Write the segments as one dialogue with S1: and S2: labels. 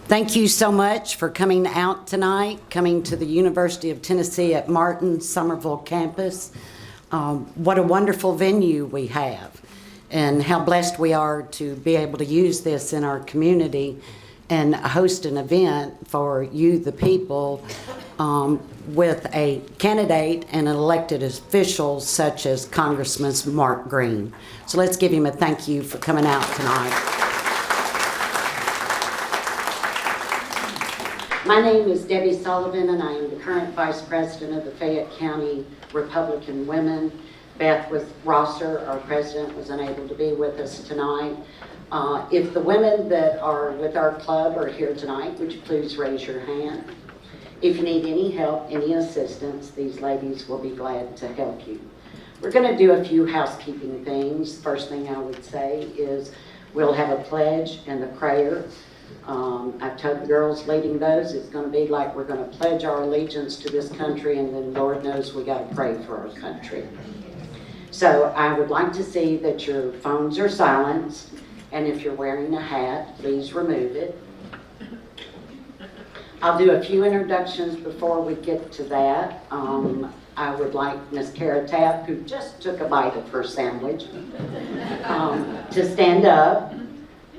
S1: Thank you so much for coming out tonight, coming to the University of Tennessee at Martin Somerville campus. What a wonderful venue we have, and how blessed we are to be able to use this in our community and host an event for you, the people, with a candidate and an elected official such as Congressman Mark Green. So let's give him a thank you for coming out tonight. My name is Debbie Sullivan, and I am the current Vice President of the Fayette County Republican Women. Beth Rosser, our president, was unable to be with us tonight. If the women that are with our club are here tonight, would you please raise your hand? If you need any help, any assistance, these ladies will be glad to help you. We're going to do a few housekeeping things. First thing I would say is we'll have a pledge and a prayer. I've told the girls leading those, it's going to be like we're going to pledge our allegiance to this country, and then Lord knows we got to pray for our country. So I would like to see that your phones are silenced, and if you're wearing a hat, please remove it. I'll do a few introductions before we get to that. I would like Miss Kara Tapp, who just took a bite of her sandwich, to stand up.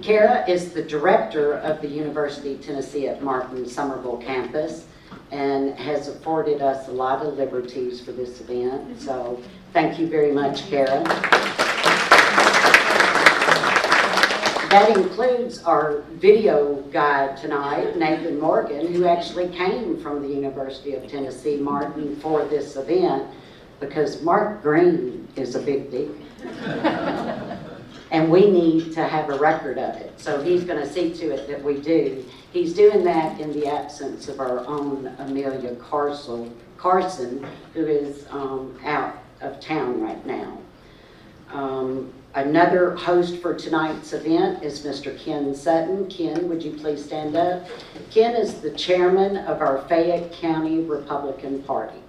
S1: Kara is the director of the University of Tennessee at Martin Somerville campus and has afforded us a lot of liberties for this event. So thank you very much, Kara. That includes our video guide tonight, Nathan Morgan, who actually came from the University of Tennessee Martin for this event because Mark Green is a big deal. And we need to have a record of it. So he's going to see to it that we do. He's doing that in the absence of our own Amelia Carson, who is out of town right now. Another host for tonight's event is Mr. Ken Sutton. Ken, would you please stand up? Ken is the chairman of our Fayette County Republican Party.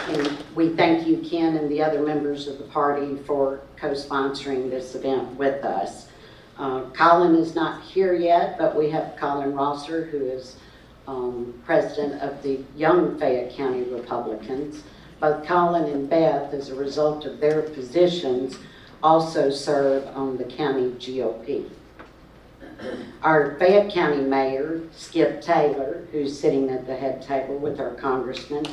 S1: And we thank you, Ken, and the other members of the party for co-sponsoring this event with us. Colin is not here yet, but we have Colin Rosser, who is president of the Young Fayette County Republicans. Both Colin and Beth, as a result of their positions, also serve on the county GOP. Our Fayette County Mayor, Skip Taylor, who's sitting at the head table with our congressman.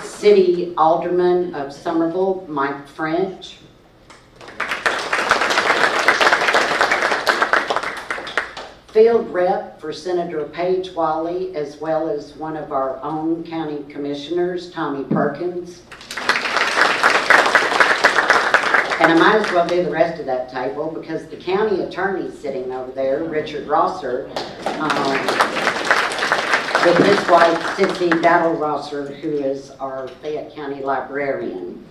S1: City Alderman of Somerville, Mike French. Field Rep for Senator Paige Wally, as well as one of our own county commissioners, Tommy Perkins. And I might as well do the rest of that table because the county attorney sitting over there, Richard Rosser, with his wife, Sissy Battle Rosser, who is our Fayette County librarian.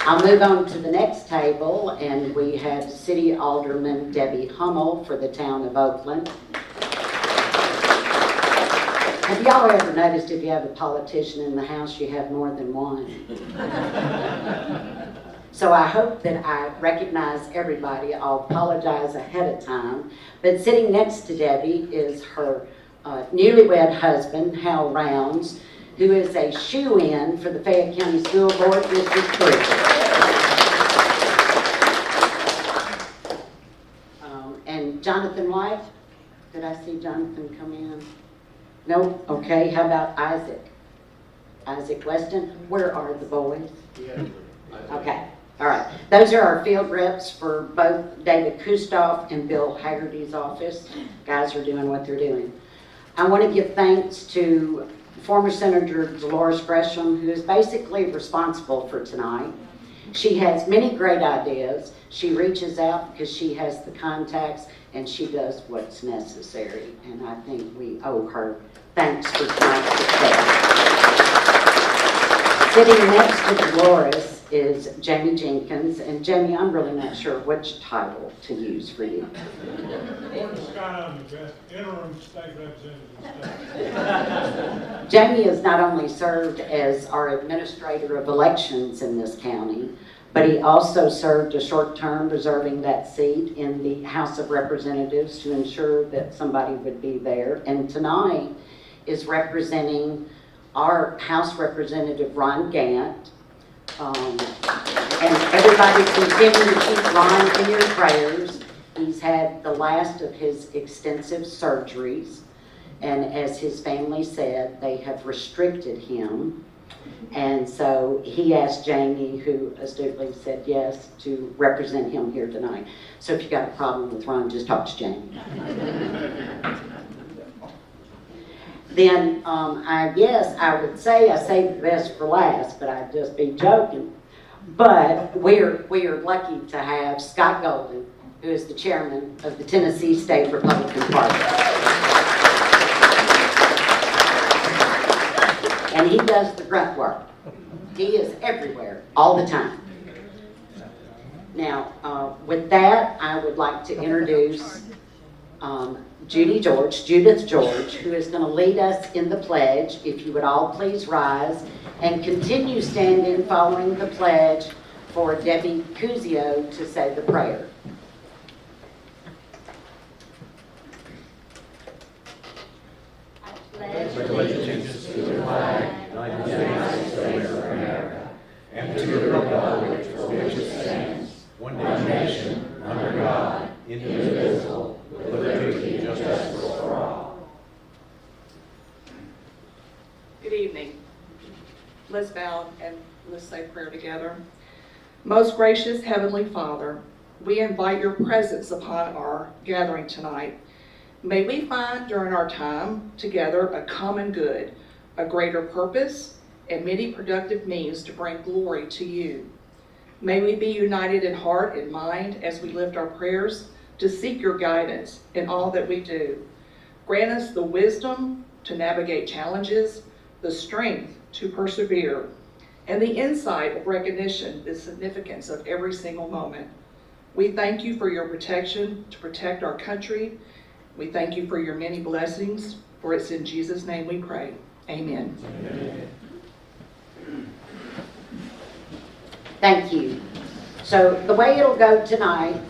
S1: I'll move on to the next table, and we have City Alderman Debbie Hummel for the town of Oakland. Have y'all ever noticed if you have a politician in the house, you have more than one? So I hope that I recognize everybody. I'll apologize ahead of time. But sitting next to Debbie is her newlywed husband, Hal Rounds, who is a shoe-in for the Fayette County School Board District 3. And Jonathan White, did I see Jonathan come in? No? Okay, how about Isaac? Isaac Weston, where are the boys? Yeah. Okay, all right. Those are our field reps for both David Kustoff and Bill Haggerty's office. Guys are doing what they're doing. I want to give thanks to former Senator Dolores Gresham, who is basically responsible for tonight. She has many great ideas. She reaches out because she has the contacts, and she does what's necessary. And I think we owe her thanks for tonight's success. Sitting next to Dolores is Jamie Jenkins, and Jamie, I'm really not sure which title to use for you.
S2: Interim state representative.
S1: Jamie has not only served as our administrator of elections in this county, but he also served a short term reserving that seat in the House of Representatives to ensure that somebody would be there. And tonight is representing our House Representative Ron Gant. And everybody continue to keep Ron in your prayers. He's had the last of his extensive surgeries, and as his family said, they have restricted him. And so he asked Jamie, who astutely said yes, to represent him here tonight. So if you got a problem with Ron, just talk to Jamie. Then I guess I would say I saved the best for last, but I'd just be joking. But we are lucky to have Scott Golden, who is the chairman of the Tennessee State Republican Party. And he does the grunt work. He is everywhere, all the time. Now, with that, I would like to introduce Judith George, who is going to lead us in the pledge. If you would all please rise and continue standing following the pledge for Debbie Cusio to say the prayer.
S3: Pledge allegiance to the flag of the United States of America and to the republic for which it stands, one nation, under God, indivisible, with liberty and justice for all.
S4: Good evening. Let's bow and let's say prayer together. Most gracious Heavenly Father, we invite your presence upon our gathering tonight. May we find during our time together a common good, a greater purpose, and many productive means to bring glory to you. May we be united in heart and mind as we lift our prayers to seek your guidance in all that we do. Grant us the wisdom to navigate challenges, the strength to persevere, and the insight of recognition the significance of every single moment. We thank you for your protection to protect our country. We thank you for your many blessings, for it's in Jesus' name we pray. Amen.
S3: Amen.
S1: Thank you. So the way it'll go tonight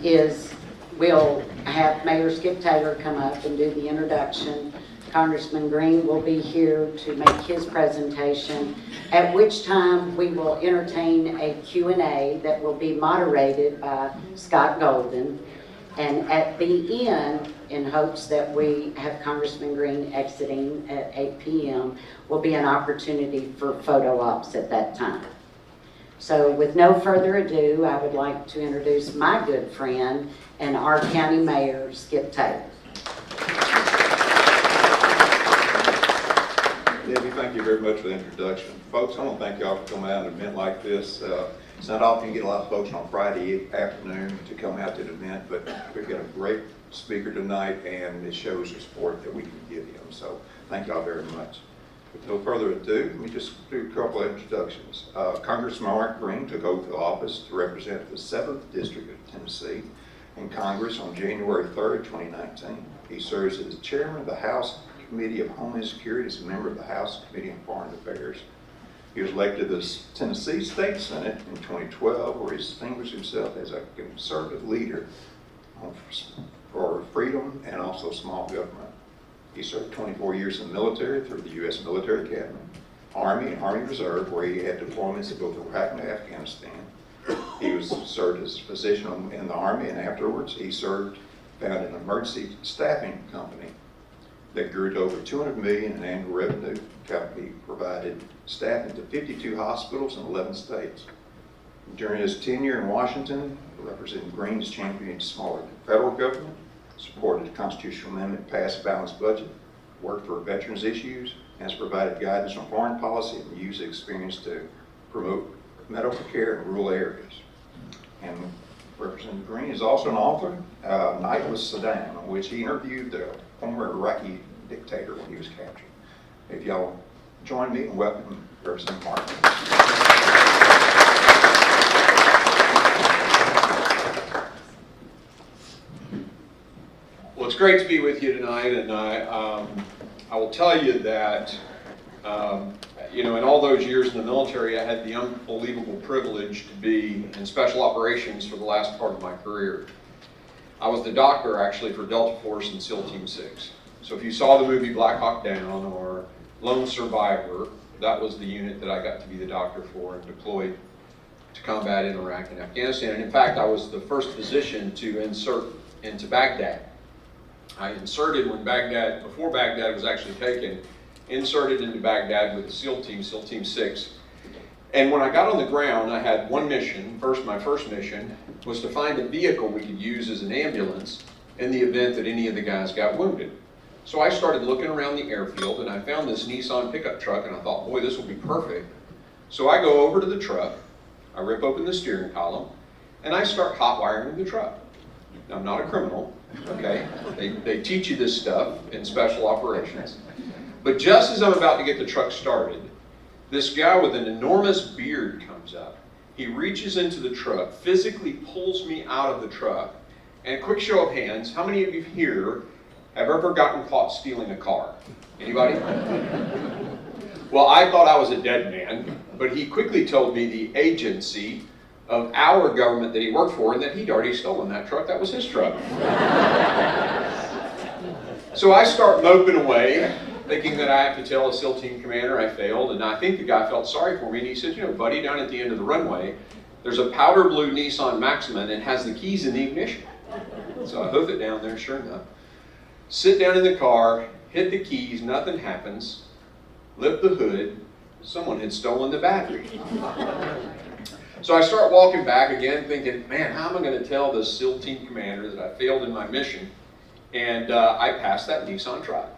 S1: is we'll have Mayor Skip Taylor come up and do the introduction. Congressman Green will be here to make his presentation, at which time we will entertain a Q&A that will be moderated by Scott Golden. And at the end, in hopes that we have Congressman Green exiting at 8 p.m., will be an opportunity for photo ops at that time. So with no further ado, I would like to introduce my good friend and our county mayor, Skip Taylor.
S5: Debbie, thank you very much for the introduction. Folks, I want to thank y'all for coming out to an event like this. It's not often you get a lot of folks on Friday afternoon to come out to the event, but we've got a great speaker tonight, and it shows the support that we can give him. So thank y'all very much. With no further ado, let me just do a couple of introductions. Congressman Mark Green took oath of office to represent the 7th District of Tennessee in Congress on January 3rd, 2019. He serves as chairman of the House Committee of Homeland Security, as a member of the House Committee on Foreign Affairs. He was elected to the Tennessee State Senate in 2012, where he distinguished himself as a conservative leader for freedom and also small government. He served 24 years in the military through the U.S. Military Academy, Army, and Army Reserve, where he had deployments in both Iraq and Afghanistan. He served as a physician in the Army, and afterwards he founded an emergency staffing company that grew to over $200 million in annual revenue. The company provided staffing to 52 hospitals in 11 states. During his tenure in Washington, Representative Green has championed smaller federal government, supported a constitutional amendment, passed a balanced budget, worked for veterans issues, and has provided guidance on foreign policy and used experience to promote medical care in rural areas. And Representative Green is also an author, Night with Saddam, in which he interviewed the former Iraqi dictator when he was captured. If y'all join me in welcoming Representative Mark.
S3: Well, it's great to be with you tonight, and I will tell you that, in all those years in the military, I had the unbelievable privilege to be in special operations for the last part of my career. I was the doctor, actually, for Delta Force and SEAL Team 6. So if you saw the movie Black Hawk Down or Lone Survivor, that was the unit that I got to be the doctor for and deployed to combat in Iraq and Afghanistan. And in fact, I was the first physician to insert into Baghdad. I inserted before Baghdad was actually taken, inserted into Baghdad with the SEAL Team 6. And when I got on the ground, I had one mission. My first mission was to find a vehicle we could use as an ambulance in the event that any of the guys got wounded. So I started looking around the airfield, and I found this Nissan pickup truck, and I thought, boy, this will be perfect. So I go over to the truck, I rip open the steering column, and I start hot wiring the truck. Now, I'm not a criminal, okay? They teach you this stuff in special operations. But just as I'm about to get the truck started, this guy with an enormous beard comes up. He reaches into the truck, physically pulls me out of the truck, and quick show of hands, how many of you here have ever gotten caught stealing a car? Anybody? Well, I thought I was a dead man, but he quickly told me the agency of our government that he worked for and that he'd already stolen that truck. That was his truck. So I start moping away, thinking that I have to tell a SEAL team commander I failed, and I think the guy felt sorry for me, and he said, buddy, down at the end of the runway, there's a powder blue Nissan Maxima, and it has the keys in the ignition. So I hoof it down there, sure enough. Sit down in the car, hit the keys, nothing happens. Lift the hood, someone had stolen the battery. So I start walking back again, thinking, man, how am I going to tell this SEAL team commander that I failed in my mission? And I passed that Nissan truck.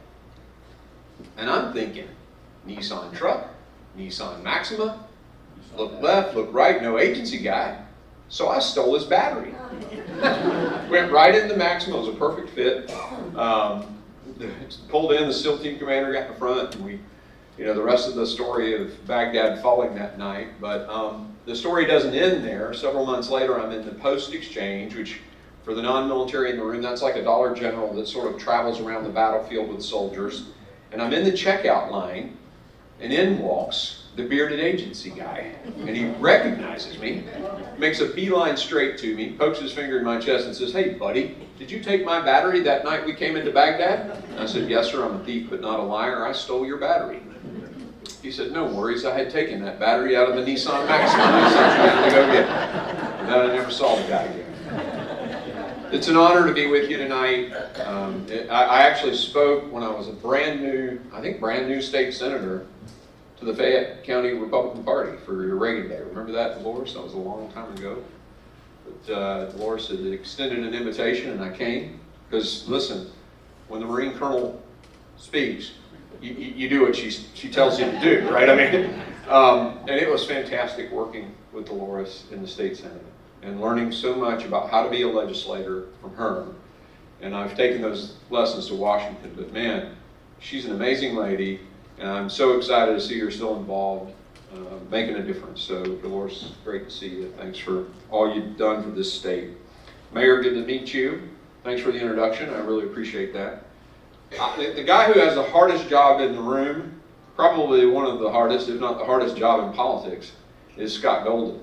S3: And I'm thinking, Nissan truck, Nissan Maxima, look left, look right, no agency guy. So I stole his battery. Went right in the Maxima, it was a perfect fit. Pulled in, the SEAL team commander got in front, and the rest of the story of Baghdad falling that night. But the story doesn't end there. Several months later, I'm in the post exchange, which for the non-military in the room, that's like a Dollar General that sort of travels around the battlefield with soldiers. And I'm in the checkout line, and in walks the bearded agency guy. And he recognizes me, makes a beeline straight to me, pokes his finger in my chest and says, hey, buddy, did you take my battery that night we came into Baghdad? And I said, yes, sir, I'm a thief, but not a liar. I stole your battery. He said, no worries, I had taken that battery out of the Nissan Maxima. I said, to go get it. And then I never saw the guy again. It's an honor to be with you tonight. I actually spoke when I was a brand new state senator to the Fayette County Republican Party for your Reagan Day. Remember that, Dolores? That was a long time ago. But Dolores had extended an invitation, and I came. Because, listen, when the Marine Colonel speaks, you do what she tells you to do, right? I mean, and it was fantastic working with Dolores in the state senate and learning so much about how to be a legislator from her. And I've taken those lessons to Washington, but man, she's an amazing lady, and I'm so excited to see her still involved, making a difference. So Dolores, great to see you. Thanks for all you've done for this state. Mayor, good to meet you. Thanks for the introduction. I really appreciate that. The guy who has the hardest job in the room, probably one of the hardest, if not the hardest job in politics, is Scott Golden.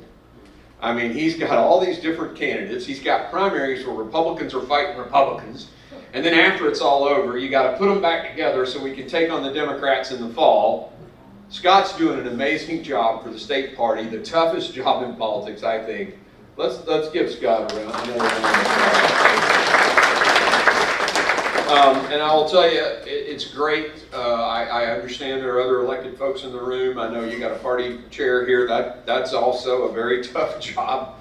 S3: I mean, he's got all these different candidates. He's got primaries where Republicans are fighting Republicans. And then after it's all over, you got to put them back together so we can take on the Democrats in the fall. Scott's doing an amazing job for the state party, the toughest job in politics, I think. Let's give Scott a round. And I will tell you, it's great. I understand there are other elected folks in the room. I know you got a party chair here. That's also a very tough job.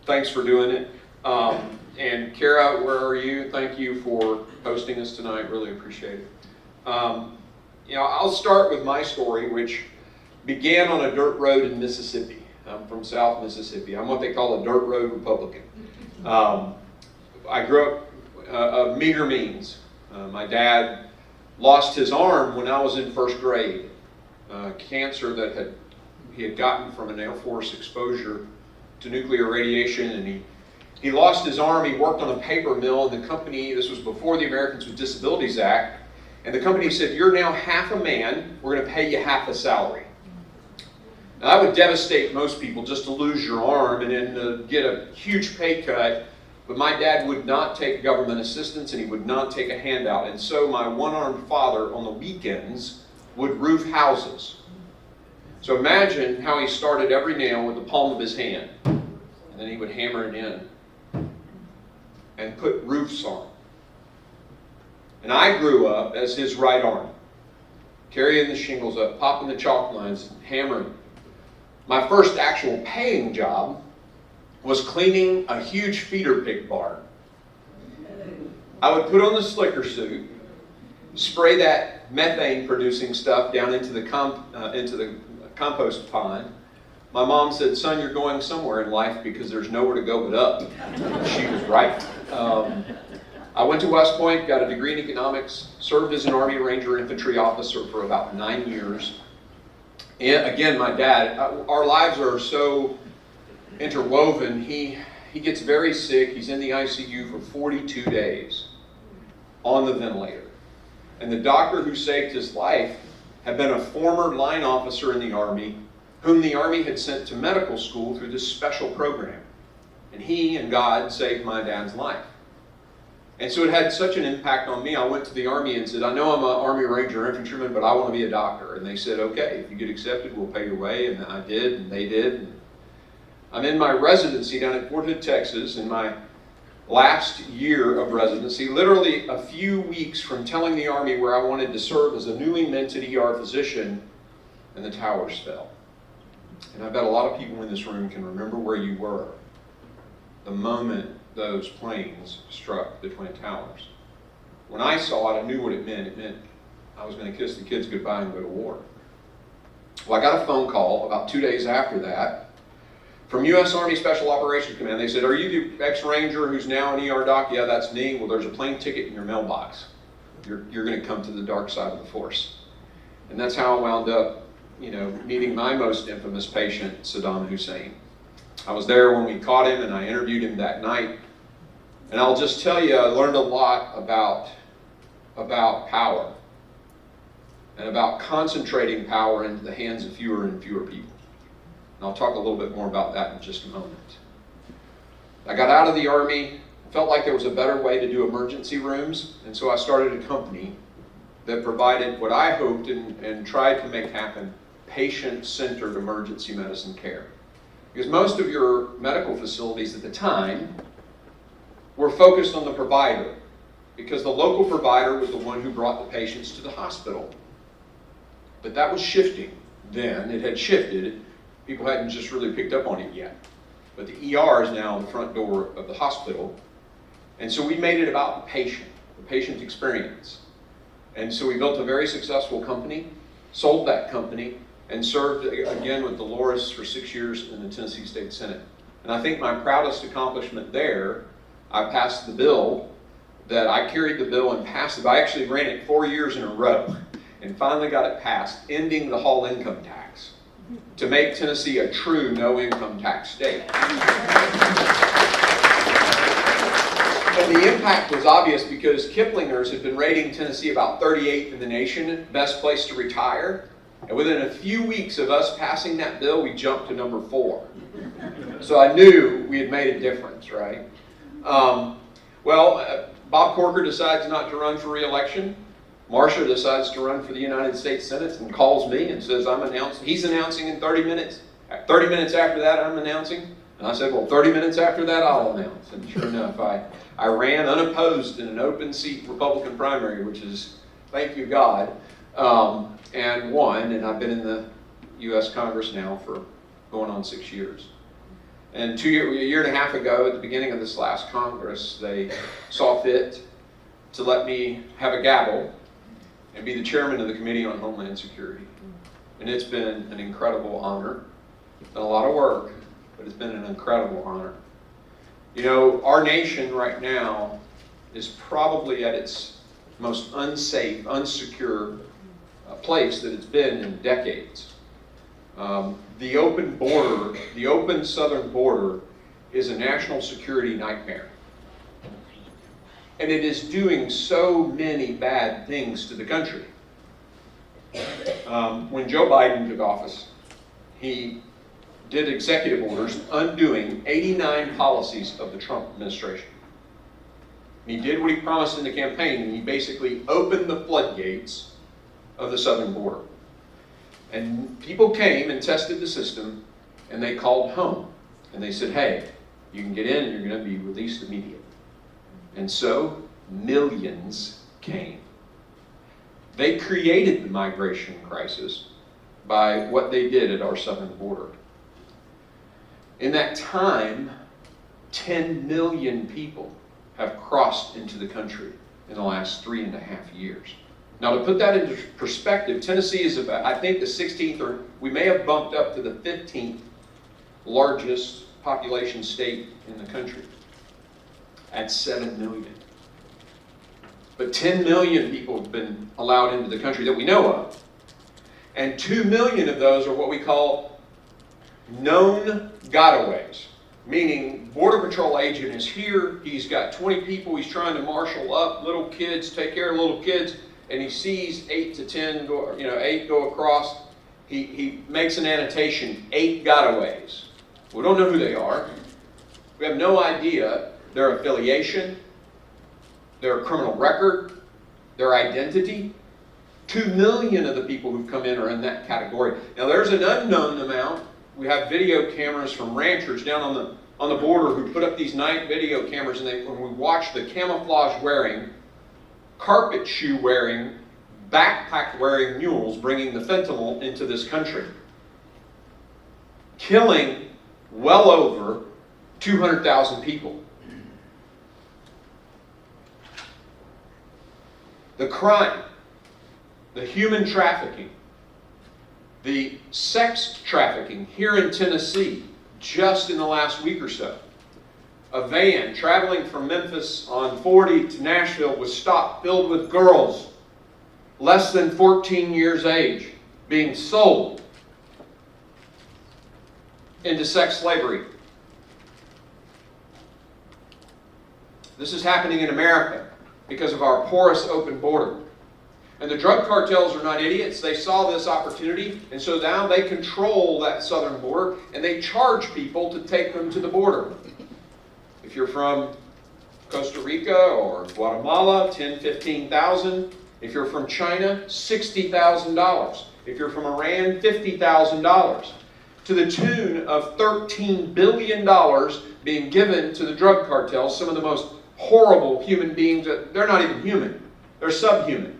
S3: Thanks for doing it. And Kara, where are you? Thank you for hosting us tonight. Really appreciate it. I'll start with my story, which began on a dirt road in Mississippi. I'm from South Mississippi. I'm what they call a dirt road Republican. I grew up of meager means. My dad
S6: lost his arm when I was in first grade. Cancer that he had gotten from an Air Force exposure to nuclear radiation, and he lost his arm. He worked on a paper mill, and the company, this was before the Americans with Disabilities Act, and the company said, "You're now half a man, we're going to pay you half a salary." Now, that would devastate most people, just to lose your arm and then get a huge pay cut. But my dad would not take government assistance, and he would not take a handout. And so my one-armed father on the weekends would roof houses. So imagine how he started every nail with the palm of his hand. And then he would hammer it in and put roofs on. And I grew up as his right arm, carrying the shingles up, popping the chalk lines, hammering. My first actual paying job was cleaning a huge feeder pig barn. I would put on the slicker suit, spray that methane-producing stuff down into the compost pond. My mom said, "Son, you're going somewhere in life because there's nowhere to go but up." She was right. I went to West Point, got a degree in economics, served as an Army Ranger infantry officer for about 9 years. And again, my dad, our lives are so interwoven. He gets very sick. He's in the ICU for 42 days on the ventilator. And the doctor who saved his life had been a former line officer in the Army, whom the Army had sent to medical school through this special program. And he and God saved my dad's life. And so it had such an impact on me. I went to the Army and said, "I know I'm an Army Ranger infantryman, but I want to be a doctor." And they said, "Okay, if you get accepted, we'll pay your way." And I did, and they did. And I'm in my residency down at Fort Hood, Texas, in my last year of residency, literally a few weeks from telling the Army where I wanted to serve as a newly minted ER physician, and the towers fell. And I bet a lot of people in this room can remember where you were the moment those planes struck the Twin Towers. When I saw it, I knew what it meant. It meant I was going to kiss the kids goodbye and go to war. Well, I got a phone call about 2 days after that from U.S. Army Special Operations Command. They said, "Are you the ex-Ranger who's now an ER doc?" "Yeah, that's me." "Well, there's a plane ticket in your mailbox. You're going to come to the dark side of the force." And that's how I wound up, meeting my most infamous patient, Saddam Hussein. I was there when we caught him, and I interviewed him that night. And I'll just tell you, I learned a lot about power and about concentrating power into the hands of fewer and fewer people. And I'll talk a little bit more about that in just a moment. I got out of the Army, felt like there was a better way to do emergency rooms, and so I started a company that provided what I hoped and tried to make happen, patient-centered emergency medicine care. Because most of your medical facilities at the time were focused on the provider, because the local provider was the one who brought the patients to the hospital. But that was shifting then. It had shifted. People hadn't just really picked up on it yet. But the ER is now the front door of the hospital. And so we made it about the patient experience. And so we built a very successful company, sold that company, and served again with Dolores for 6 years in the Tennessee State Senate. And I think my proudest accomplishment there, I passed the bill, that I carried the bill and passed it. I actually ran it 4 years in a row and finally got it passed, ending the Hall income tax to make Tennessee a true no income tax state. And the impact was obvious because Kiplinger's had been rating Tennessee about 38th in the nation, best place to retire. And within a few weeks of us passing that bill, we jumped to number 4. So I knew we had made a difference, right? Bob Corker decides not to run for re-election. Marcia decides to run for the United States Senate and calls me and says, he's announcing in 30 minutes. 30 minutes after that, I'm announcing. And I said, well, 30 minutes after that, I'll announce. And sure enough, I ran unopposed in an open seat Republican primary, which is, thank you God, and won. And I've been in the U.S. Congress now for going on 6 years. And a year and a half ago, at the beginning of this last Congress, they saw fit to let me have a gavel and be the chairman of the Committee on Homeland Security. And it's been an incredible honor. It's been a lot of work, but it's been an incredible honor. You know, our nation right now is probably at its most unsafe, unsecure place that it's been in decades. The open border, the open southern border, is a national security nightmare. And it is doing so many bad things to the country. When Joe Biden took office, he did executive orders undoing 89 policies of the Trump administration. He did what he promised in the campaign, and he basically opened the floodgates of the southern border. And people came and tested the system, and they called home. And they said, hey, you can get in, and you're going to be released immediately. And so, millions came. They created the migration crisis by what they did at our southern border. In that time, 10 million people have crossed into the country in the last 3.5 years. Now, to put that into perspective, Tennessee is about, I think, the 16th, or we may have bumped up to the 15th largest population state in the country at 7 million. But 10 million people have been allowed into the country that we know of. And 2 million of those are what we call known gotaways. Meaning, Border Patrol agent is here, he's got 20 people, he's trying to marshal up little kids, take care of little kids, and he sees 8 to 10 go, 8 go across. He makes an annotation, 8 gotaways. We don't know who they are. We have no idea their affiliation, their criminal record, their identity. 2 million of the people who've come in are in that category. Now there's an unknown amount. We have video cameras from ranchers down on the border who put up these night video cameras, and when we watch the camouflage wearing, carpet shoe wearing, backpack wearing mules bringing the fentanyl into this country, killing well over 200,000 people. The crime, the human trafficking, the sex trafficking here in Tennessee, just in the last week or so. A van traveling from Memphis on 40 to Nashville was stopped, filled with girls less than 14 years age, being sold into sex slavery. This is happening in America because of our porous open border. And the drug cartels are not idiots. They saw this opportunity, and so now they control that southern border, and they charge people to take them to the border. If you're from Costa Rica or Guatemala, $10,000, $15,000. If you're from China, $60,000. If you're from Iran, $50,000. To the tune of $13 billion being given to the drug cartels, some of the most horrible human beings. They're not even human. They're subhuman.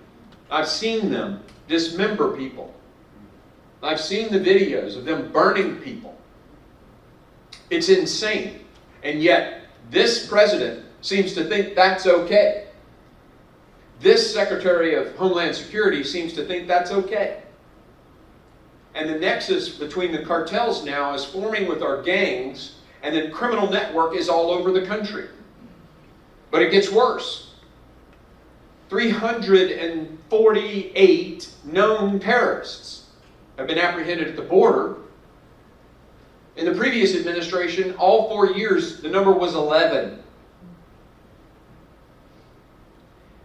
S6: I've seen them dismember people. I've seen the videos of them burning people. It's insane. And yet, this president seems to think that's okay. This Secretary of Homeland Security seems to think that's okay. And the nexus between the cartels now is forming with our gangs, and the criminal network is all over the country. But it gets worse. 348 known terrorists have been apprehended at the border. In the previous administration, all 4 years, the number was 11.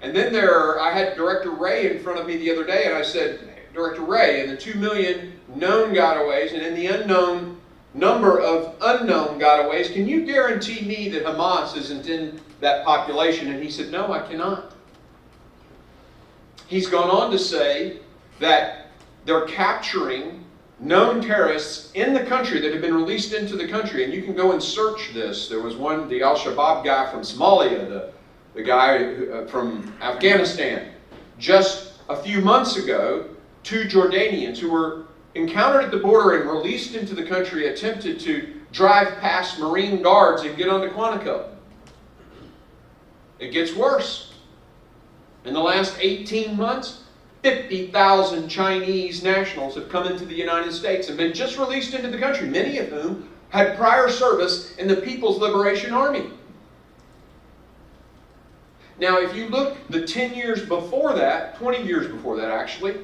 S6: And then I had Director Wray in front of me the other day, and I said, Director Wray, in the 2 million known gotaways and in the unknown number of unknown gotaways, can you guarantee me that Hamas isn't in that population? And he said, no, I cannot. He's gone on to say that they're capturing known terrorists in the country that have been released into the country. And you can go and search this. There was one, the Al-Shabaab guy from Somalia, the guy from Afghanistan. Just a few months ago, 2 Jordanians who were encountered at the border and released into the country attempted to drive past Marine guards and get onto Quantico. It gets worse. In the last 18 months, 50,000 Chinese nationals have come into the United States and been just released into the country, many of whom had prior service in the People's Liberation Army. Now, if you look the 10 years before that, 20 years before that actually,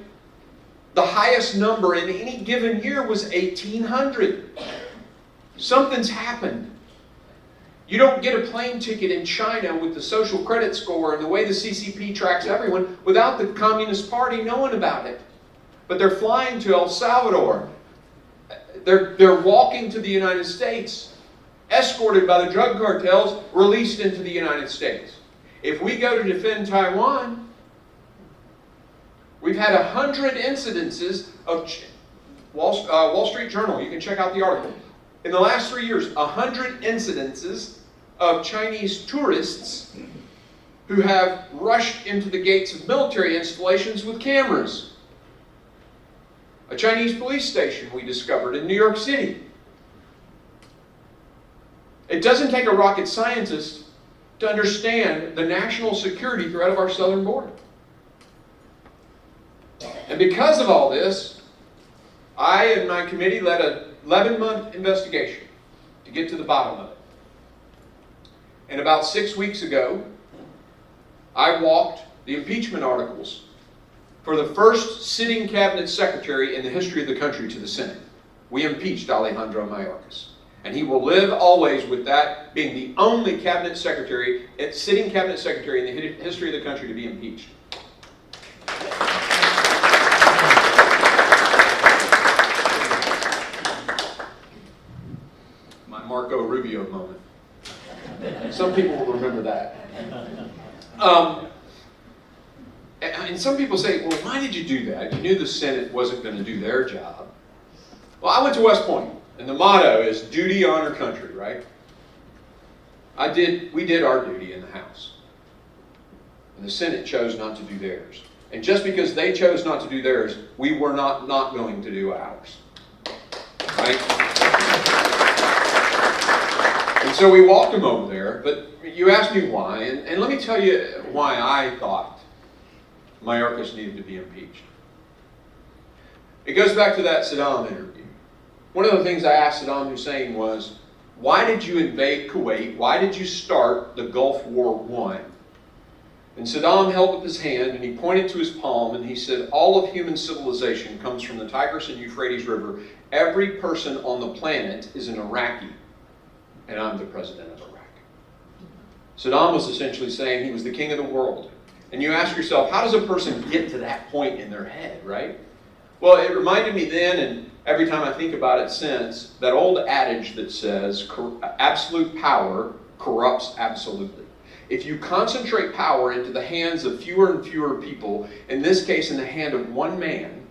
S6: the highest number in any given year was 1,800. Something's happened. You don't get a plane ticket in China with the social credit score and the way the CCP tracks everyone without the Communist Party knowing about it. But they're flying to El Salvador. They're walking to the United States, escorted by the drug cartels, released into the United States. If we go to defend Taiwan, we've had 100 incidences of Wall Street Journal. You can check out the article. In the last 3 years, 100 incidences of Chinese tourists who have rushed into the gates of military installations with cameras. A Chinese police station we discovered in New York City. It doesn't take a rocket scientist to understand the national security threat of our southern border. And because of all this, I and my committee led an 11-month investigation to get to the bottom of it. And about 6 weeks ago, I walked the impeachment articles for the first sitting cabinet secretary in the history of the country to the Senate. We impeached Alejandro Mayorkas. And he will live always with that being the only cabinet secretary, sitting cabinet secretary in the history of the country to be impeached. My Marco Rubio moment. Some people will remember that. And some people say, well, why did you do that? You knew the Senate wasn't going to do their job. Well, I went to West Point, and the motto is duty, honor, country, right? We did our duty in the House. And the Senate chose not to do theirs. And just because they chose not to do theirs, we were not going to do ours. Right? And so we walked them over there, but you asked me why, and let me tell you why I thought Mayorkas needed to be impeached. It goes back to that Saddam interview. One of the things I asked Saddam Hussein was, why did you invade Kuwait? Why did you start the Gulf War I? And Saddam held up his hand and he pointed to his palm and he said, all of human civilization comes from the Tigris and Euphrates River. Every person on the planet is an Iraqi, and I'm the president of Iraq. Saddam was essentially saying he was the king of the world. And you ask yourself, how does a person get to that point in their head, right? Well, it reminded me then, and every time I think about it since, that old adage that says, absolute power corrupts absolutely. If you concentrate power into the hands of fewer and fewer people, in this case in the hand of one man,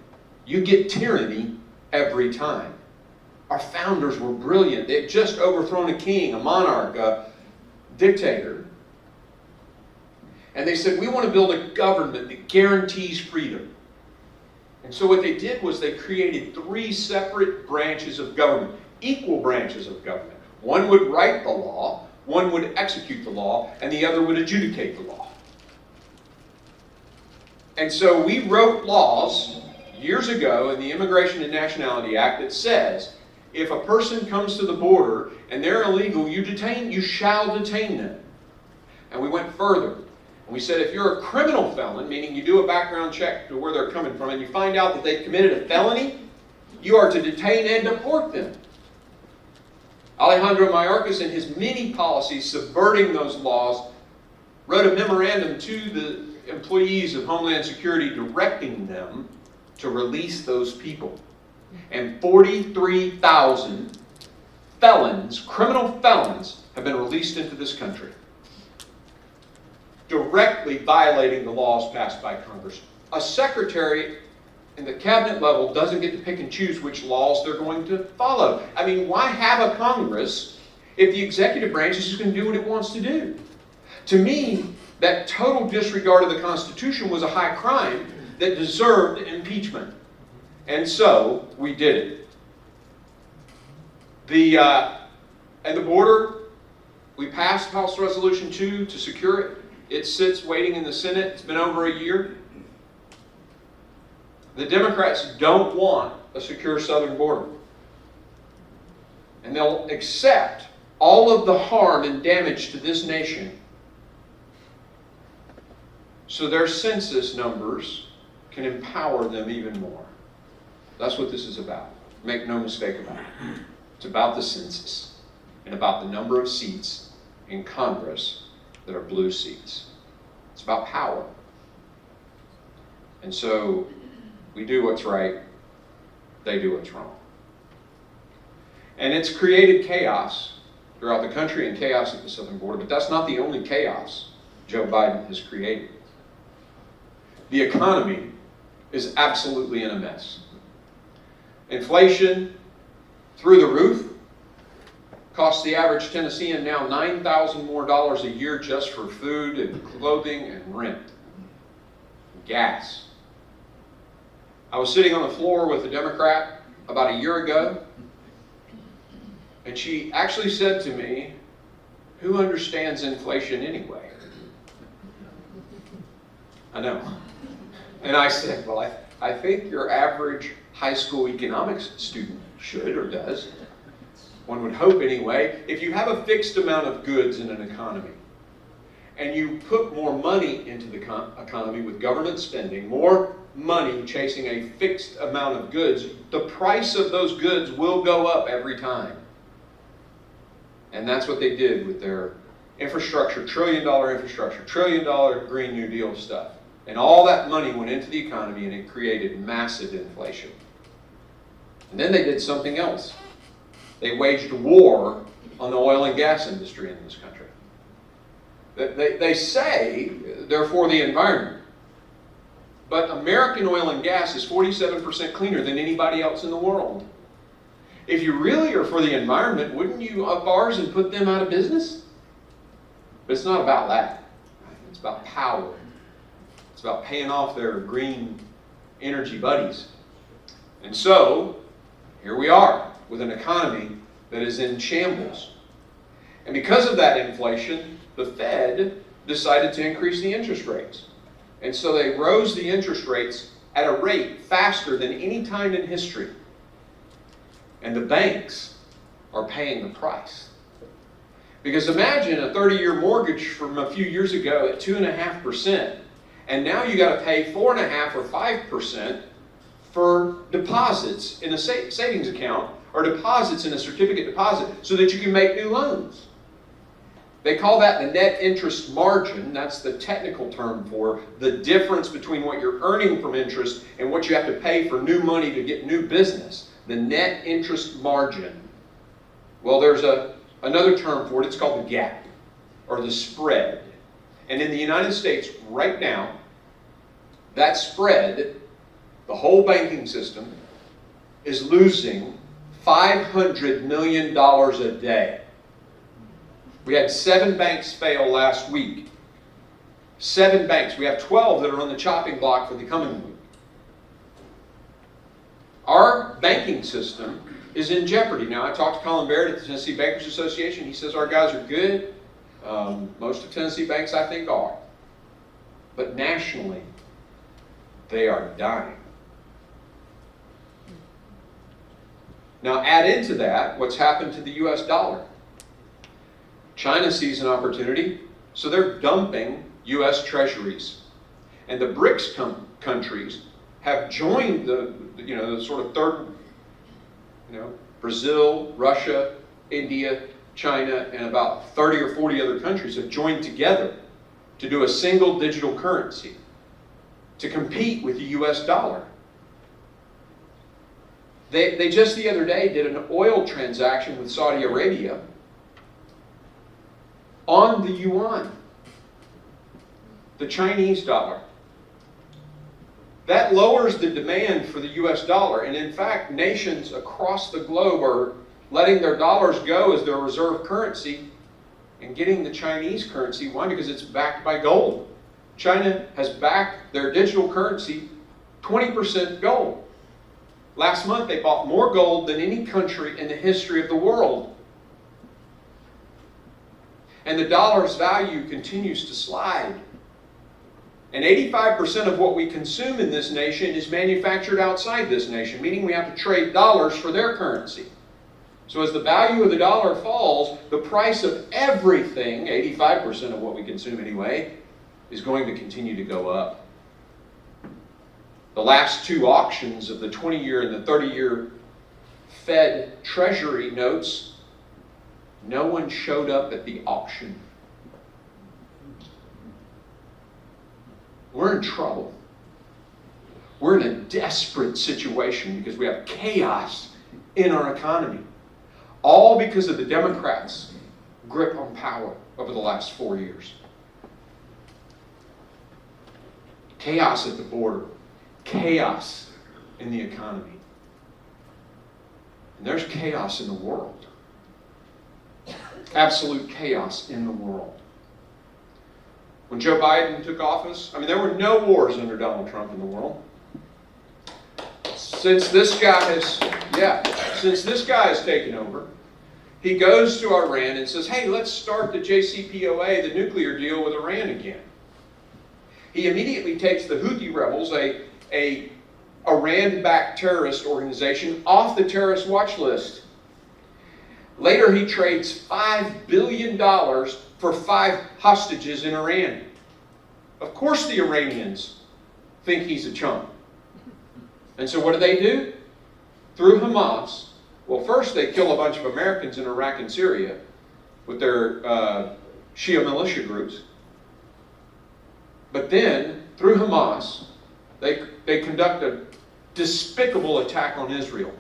S6: you get tyranny every time. Our founders were brilliant. They had just overthrown a king, a monarch, a dictator. And they said, we want to build a government that guarantees freedom. And so what they did was they created 3 separate branches of government, equal branches of government. One would write the law, one would execute the law, and the other would adjudicate the law. And so we wrote laws years ago in the Immigration and Nationality Act that says, if a person comes to the border and they're illegal, you shall detain them. And we went further. And we said if you're a criminal felon, meaning you do a background check to where they're coming from, and you find out that they've committed a felony, you are to detain and deport them. Alejandro Mayorkas, in his many policies subverting those laws, wrote a memorandum to the employees of Homeland Security directing them to release those people. And 43,000 felons, criminal felons, have been released into this country, directly violating the laws passed by Congress. A secretary in the cabinet level doesn't get to pick and choose which laws they're going to follow. I mean, why have a Congress if the executive branch is just going to do what it wants to do? To me, that total disregard of the Constitution was a high crime that deserved impeachment. And so, we did it. And the border, we passed House Resolution 2 to secure it. It sits waiting in the Senate. It's been over a year. The Democrats don't want a secure southern border. And they'll accept all of the harm and damage to this nation so their census numbers can empower them even more. That's what this is about. Make no mistake about it. It's about the census and about the number of seats in Congress that are blue seats. It's about power. And so we do what's right, they do what's wrong. And it's created chaos throughout the country and chaos at the southern border, but that's not the only chaos Joe Biden has created. The economy is absolutely in a mess. Inflation through the roof costs the average Tennessean now $9,000 more a year just for food and clothing and rent. Gas. I was sitting on the floor with a Democrat about a year ago, and she actually said to me, "Who understands inflation anyway?" I know. And I said, well, I think your average high school economics student should or does. One would hope anyway. If you have a fixed amount of goods in an economy, and you put more money into the economy with government spending, more money chasing a fixed amount of goods, the price of those goods will go up every time. And that's what they did with their infrastructure, trillion-dollar infrastructure, trillion-dollar Green New Deal stuff. And all that money went into the economy and it created massive inflation. And then they did something else. They waged war on the oil and gas industry in this country. They say they're for the environment. But American oil and gas is 47% cleaner than anybody else in the world. If you really are for the environment, wouldn't you up ours and put them out of business? But it's not about that. It's about power. It's about paying off their green energy buddies. And so, here we are with an economy that is in shambles. And because of that inflation, the Fed decided to increase the interest rates. And so they rose the interest rates at a rate faster than any time in history. And the banks are paying the price. Because imagine a 30-year mortgage from a few years ago at 2.5%, and now you got to pay 4.5% or 5% for deposits in a savings account or deposits in a certificate deposit so that you can make new loans. They call that the net interest margin. That's the technical term for the difference between what you're earning from interest and what you have to pay for new money to get new business. The net interest margin. Well, there's another term for it. It's called the gap or the spread. And in the United States right now, that spread, the whole banking system, is losing $500 million a day. We had 7 banks fail last week. 7 banks. We have 12 that are on the chopping block for the coming week. Our banking system is in jeopardy. Now, I talked to Colin Barrett at the Tennessee Bankers Association. He says our guys are good. Most of Tennessee banks, I think, are. But nationally, they are dying. Now, add into that what's happened to the U.S. dollar. China sees an opportunity, so they're dumping U.S. treasuries. And the BRICS countries have joined the sort of third, Brazil, Russia, India, China, and about 30 or 40 other countries have joined together to do a single digital currency to compete with the U.S. dollar. They just the other day did an oil transaction with Saudi Arabia on the yuan, the Chinese dollar. That lowers the demand for the U.S. dollar, and in fact, nations across the globe are letting their dollars go as their reserve currency and getting the Chinese currency. Why? Because it's backed by gold. China has backed their digital currency 20% gold. Last month, they bought more gold than any country in the history of the world. And the dollar's value continues to slide. And 85% of what we consume in this nation is manufactured outside this nation, meaning we have to trade dollars for their currency. So as the value of the dollar falls, the price of everything, 85% of what we consume anyway, is going to continue to go up. The last two auctions of the 20-year and the 30-year Fed Treasury notes, no one showed up at the auction. We're in trouble. We're in a desperate situation because we have chaos in our economy. All because of the Democrats' grip on power over the last 4 years. Chaos at the border. Chaos in the economy. And there's chaos in the world. Absolute chaos in the world. When Joe Biden took office, there were no wars under Donald Trump in the world. Since this guy has taken over, he goes to Iran and says, hey, let's start the JCPOA, the nuclear deal with Iran again. He immediately takes the Houthi rebels, a Iran-backed terrorist organization, off the terrorist watch list. Later, he trades $5 billion for 5 hostages in Iran. Of course the Iranians think he's a chump. And so what do? Through Hamas, well, first they kill a bunch of Americans in Iraq and Syria with their Shia militia groups. But then, through Hamas, they conduct a despicable attack on Israel,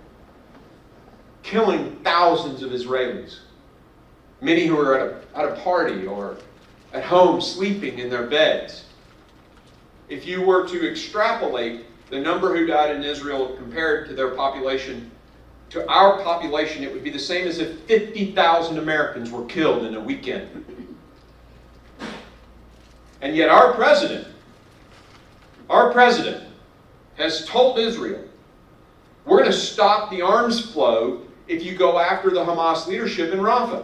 S6: killing thousands of Israelis, many who are at a party or at home sleeping in their beds. If you were to extrapolate the number who died in Israel compared to their population, to our population, it would be the same as if 50,000 Americans were killed in a weekend. And yet our president has told Israel, we're going to stop the arms flow if you go after the Hamas leadership in Rafah.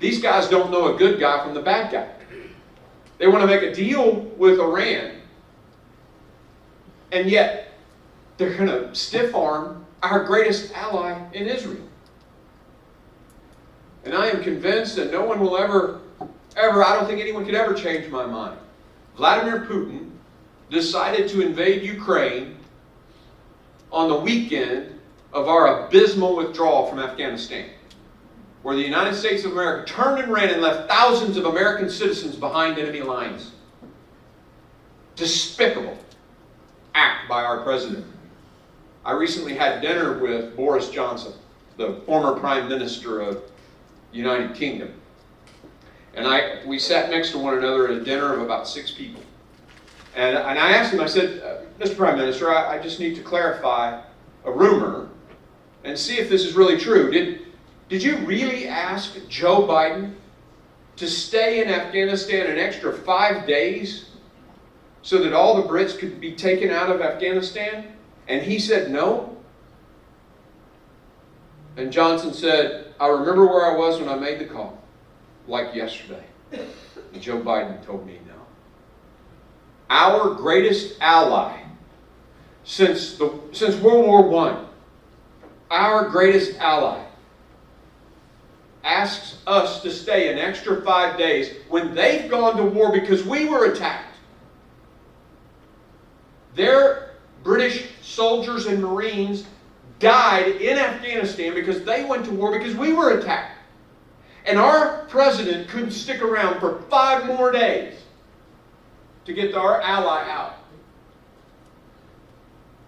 S6: These guys don't know a good guy from the bad guy. They want to make a deal with Iran, and yet they're going to stiff-arm our greatest ally in Israel. And I am convinced that no one will ever, I don't think anyone could ever change my mind. Vladimir Putin decided to invade Ukraine on the weekend of our abysmal withdrawal from Afghanistan, where the United States of America turned and ran and left thousands of American citizens behind enemy lines. Despicable act by our president. I recently had dinner with Boris Johnson, the former Prime Minister of the United Kingdom. And we sat next to one another at a dinner of about 6 people. And I asked him, I said, Mr. Prime Minister, I just need to clarify a rumor and see if this is really true. Did you really ask Joe Biden to stay in Afghanistan an extra 5 days so that all the Brits could be taken out of Afghanistan? And he said no. And Johnson said, I remember where I was when I made the call, like yesterday. And Joe Biden told me no. Our greatest ally since World War I, our greatest ally, asks us to stay an extra 5 days when they've gone to war because we were attacked. Their British soldiers and Marines died in Afghanistan because they went to war because we were attacked. And our president couldn't stick around for 5 more days to get our ally out.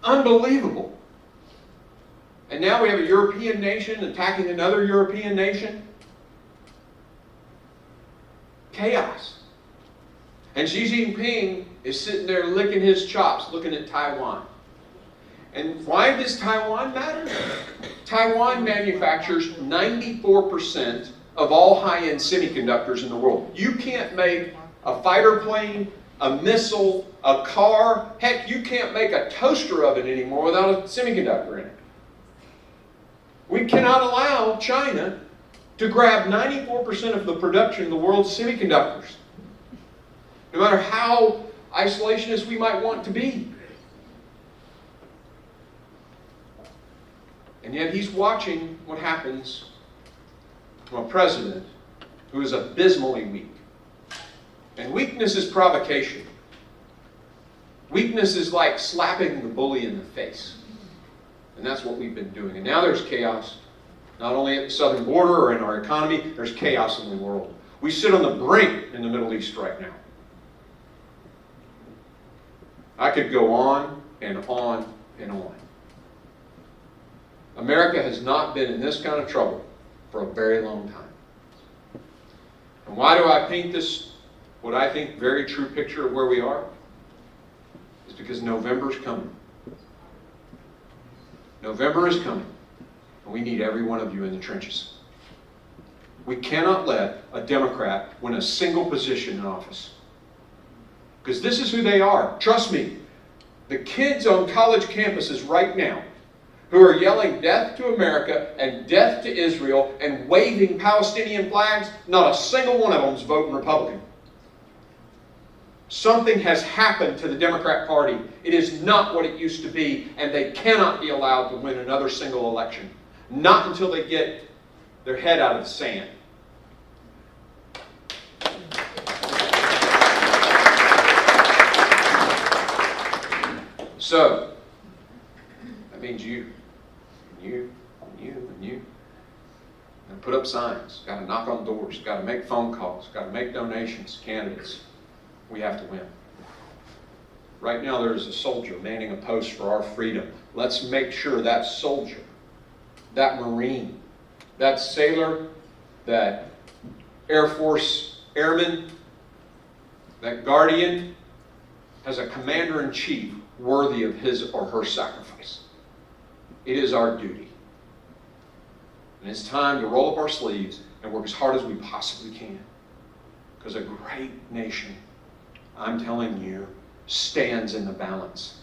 S6: Unbelievable. And now we have a European nation attacking another European nation. Chaos. And Xi Jinping is sitting there licking his chops, looking at Taiwan. And why does Taiwan matter? Taiwan manufactures 94% of all high-end semiconductors in the world. You can't make a fighter plane, a missile, a car. Heck, you can't make a toaster oven anymore without a semiconductor in it. We cannot allow China to grab 94% of the production of the world's semiconductors, no matter how isolationist we might want to be. And yet he's watching what happens from a president who is abysmally weak And weakness is provocation. Weakness is like slapping the bully in the face. And that's what we've been doing. And now there's chaos, not only at the southern border or in our economy, there's chaos in the world. We sit on the brink in the Middle East right now. I could go on and on and on. America has not been in this kind of trouble for a very long time. And why do I paint this, what I think, very true picture of where we are? It's because November's coming. November is coming, and we need every one of you in the trenches. We cannot let a Democrat win a single position in office. Because this is who they are. Trust me, the kids on college campuses right now who are yelling death to America and death to Israel and waving Palestinian flags, not a single one of them is voting Republican. Something has happened to the Democrat Party. It is not what it used to be, and they cannot be allowed to win another single election. Not until they get their head out of the sand. So, that means you, and you, and you, and you. And put up signs, got to knock on doors, got to make phone calls, got to make donations to candidates. We have to win. Right now there's a soldier manning a post for our freedom. Let's make sure that soldier, that Marine, that sailor, that Air Force airman, that guardian has a commander-in-chief worthy of his or her sacrifice. It is our duty. And it's time to roll up our sleeves and work as hard as we possibly can. Because a great nation, I'm telling you, stands in the balance.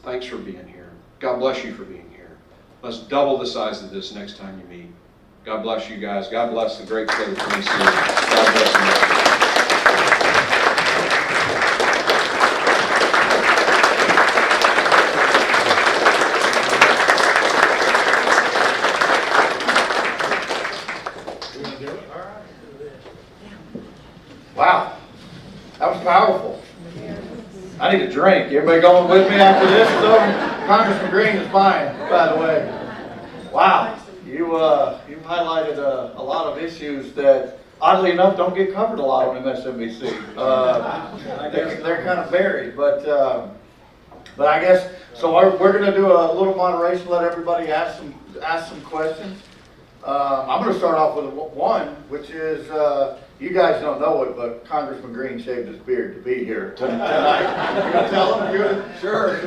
S6: Thanks for being here. God bless you for being here. Let's double the size of this next time you meet. God bless you guys. God bless the great state of Tennessee. God bless America.
S3: Wow, that was powerful. I need a drink. Everybody going with me after this is over? Congressman Green is mine, by the way. Wow, you've highlighted a lot of issues that, oddly enough, don't get covered a lot on MSNBC. They're kind of buried, but I guess so. We're going to do a little moderation. Let everybody ask some questions. I'm going to start off with one, which is. You guys don't know it, but Congressman Green shaved his beard to be here tonight. You gonna tell him?
S6: Sure.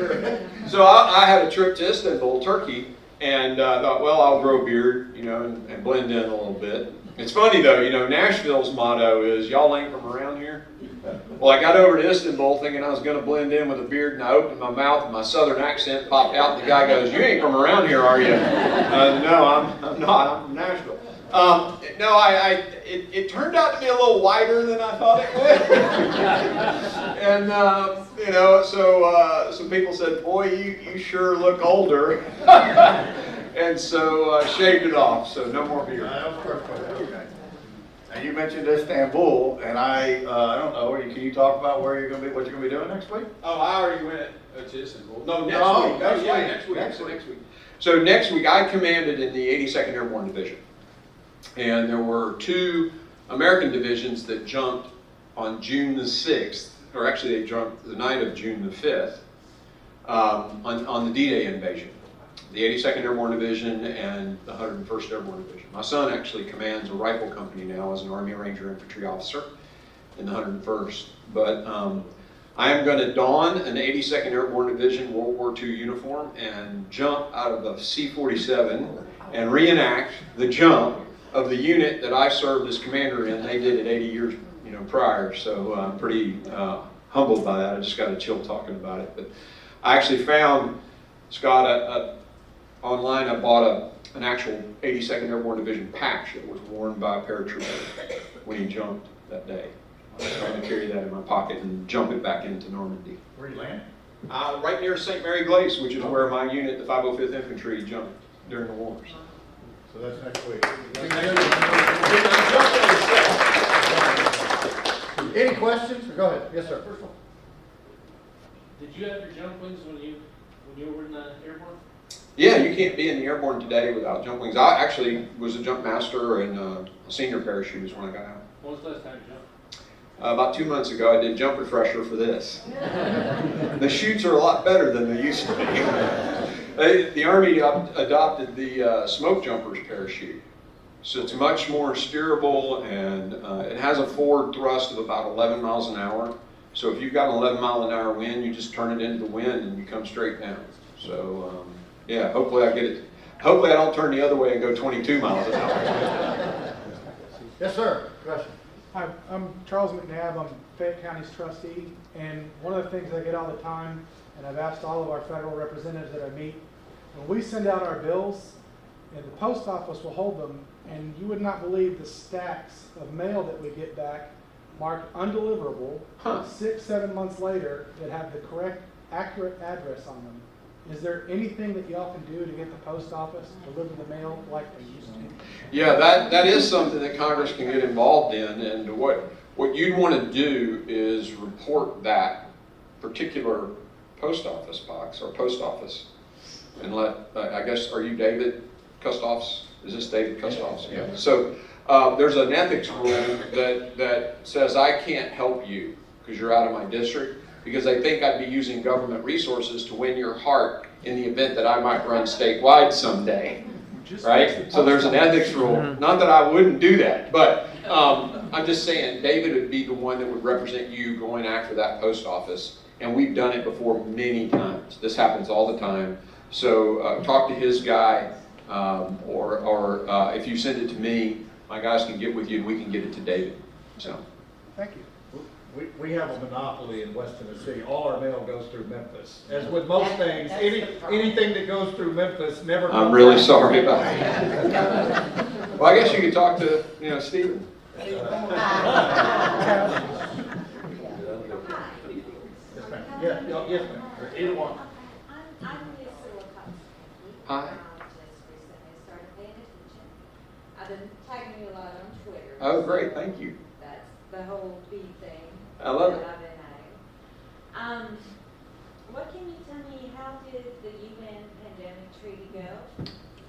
S6: So I had a trip to Istanbul, Turkey, and thought, well, I'll grow a beard, and blend in a little bit. It's funny though, Nashville's motto is, y'all ain't from around here. Well, I got over to Istanbul thinking I was going to blend in with a beard, and I opened my mouth, and my southern accent popped out, and the guy goes, you ain't from around here, are you? No, I'm not. I'm from Nashville. It turned out to be a little wider than I thought it would. And, so some people said, boy, you sure look older. And so shaved it off, so no more beard.
S3: Okay. Now you mentioned Istanbul, and I don't know, can you talk about where you're going to be, what you're going to be doing next week?
S6: Oh, I already went to Istanbul. No,
S3: Next week.
S6: So next week, I commanded in the 82nd Airborne Division. And there were 2 American divisions that jumped on June the 6th, or actually they jumped the night of June the 5th, on the D-Day invasion. The 82nd Airborne Division and the 101st Airborne Division. My son actually commands a rifle company now as an Army Ranger Infantry officer in the 101st. But I am going to don an 82nd Airborne Division World War II uniform and jump out of a C-47 and reenact the jump of the unit that I served as commander in. They did it 80 years prior, so I'm pretty humbled by that. I just got a chill talking about it. But I actually found, Scott, online I bought an actual 82nd Airborne Division patch that was worn by a paratrooper when he jumped that day. I was trying to carry that in my pocket and jump it back into Normandy.
S3: Where are you landing?
S6: Right near St. Mary Glace, which is where my unit, the 505th Infantry, jumped during the wars.
S3: So that's next week.
S7: Any questions? Go ahead. Yes, sir. First one.
S2: Did you have your jump wings when you were in the airport?
S6: Yeah, you can't be in the airborne today without jump wings. I actually was a jump master and a senior parachutist when I got out.
S2: When was the last time you jumped?
S6: About 2 months ago, I did jump refresher for this. The chutes are a lot better than they used to be. The Army adopted the smoke jumper's parachute. So it's much more steerable, and it has a forward thrust of about 11 miles an hour. So if you've got an 11-mile-an-hour wind, you just turn it into the wind and you come straight down. So yeah, hopefully I get it. Hopefully I don't turn the other way and go 22 miles an hour.
S7: Yes, sir. Question.
S8: Hi, I'm Charles McNabb. I'm Fayette County's trustee, and one of the things I get all the time, and I've asked all of our federal representatives that I meet, when we send out our bills, and the post office will hold them, and you would not believe the stacks of mail that we get back marked undeliverable 6-7 months later that have the correct, accurate address on them. Is there anything that y'all can do to get the post office to deliver the mail like they used to?
S6: Yeah, that is something that Congress can get involved in, and what you'd want to do is report that particular post office box or post office, and let I guess, are you David Kustoffs? Is this David Kustoffs? Yeah. So there's an ethics rule that says I can't help you because you're out of my district, because I think I'd be using government resources to win your heart in the event that I might run statewide someday. Right? So there's an ethics rule. Not that I wouldn't do that, but I'm just saying David would be the one that would represent you going after that post office. And we've done it before many times. This happens all the time. So talk to his guy, or if you send it to me, my guys can get with you and we can get it to David. So.
S8: Thank you.
S7: We have a monopoly in West Tennessee. All our mail goes through Memphis. As with most things, anything that goes through Memphis never comes
S6: I'm really
S7: back.
S6: sorry about that. Well, I guess you could talk to, Stephen.
S7: Yes, ma'am. Yeah, yes, ma'am. Either one.
S9: I'm Lisa Wilcox.
S6: Hi.
S9: Just recently started paying attention. I've been tagging you a lot on Twitter.
S6: Oh, great. Thank you.
S9: That's the whole bee thing.
S6: I love it.
S9: that I've been adding. What can you tell me, how did the UN pandemic treaty go?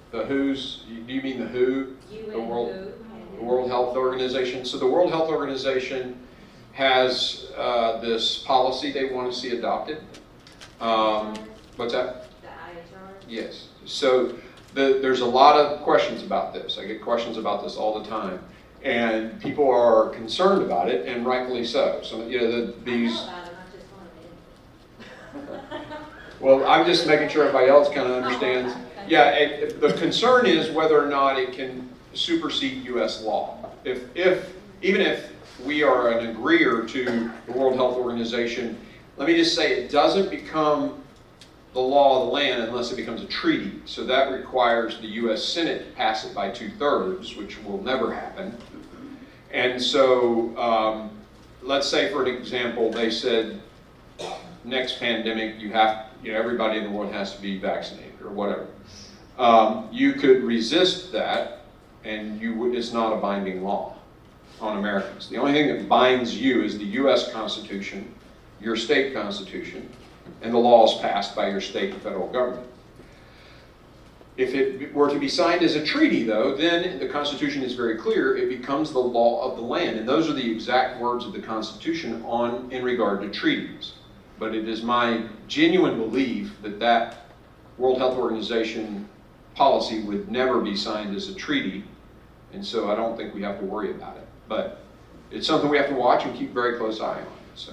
S6: The WHO's, do you mean the WHO?
S9: UN
S6: The World,
S9: WHO?
S6: the World Health Organization. So the World Health Organization has this policy they want to see adopted. What's that?
S9: The IHR?
S6: Yes. So there's a lot of questions about this. I get questions about this all the time. And people are concerned about it, and rightfully so. So, these.
S9: I know about it, I just wanted to.
S6: Well, I'm just making sure everybody else kind of understands. Yeah, the concern is whether or not it can supersede U.S. law. Even if we are an agreeer to the World Health Organization, let me just say it doesn't become the law of the land unless it becomes a treaty. So that requires the U.S. Senate to pass it by 2/3, which will never happen. And so, let's say, for an example, they said next pandemic everybody in the world has to be vaccinated or whatever. You could resist that, and it's not a binding law on Americans. The only thing that binds you is the U.S. Constitution, your state constitution, and the laws passed by your state and federal government. If it were to be signed as a treaty, though, then the Constitution is very clear. It becomes the law of the land, and those are the exact words of the Constitution in regard to treaties. But it is my genuine belief that World Health Organization policy would never be signed as a treaty, and so I don't think we have to worry about it. But it's something we have to watch and keep a very close eye on. So,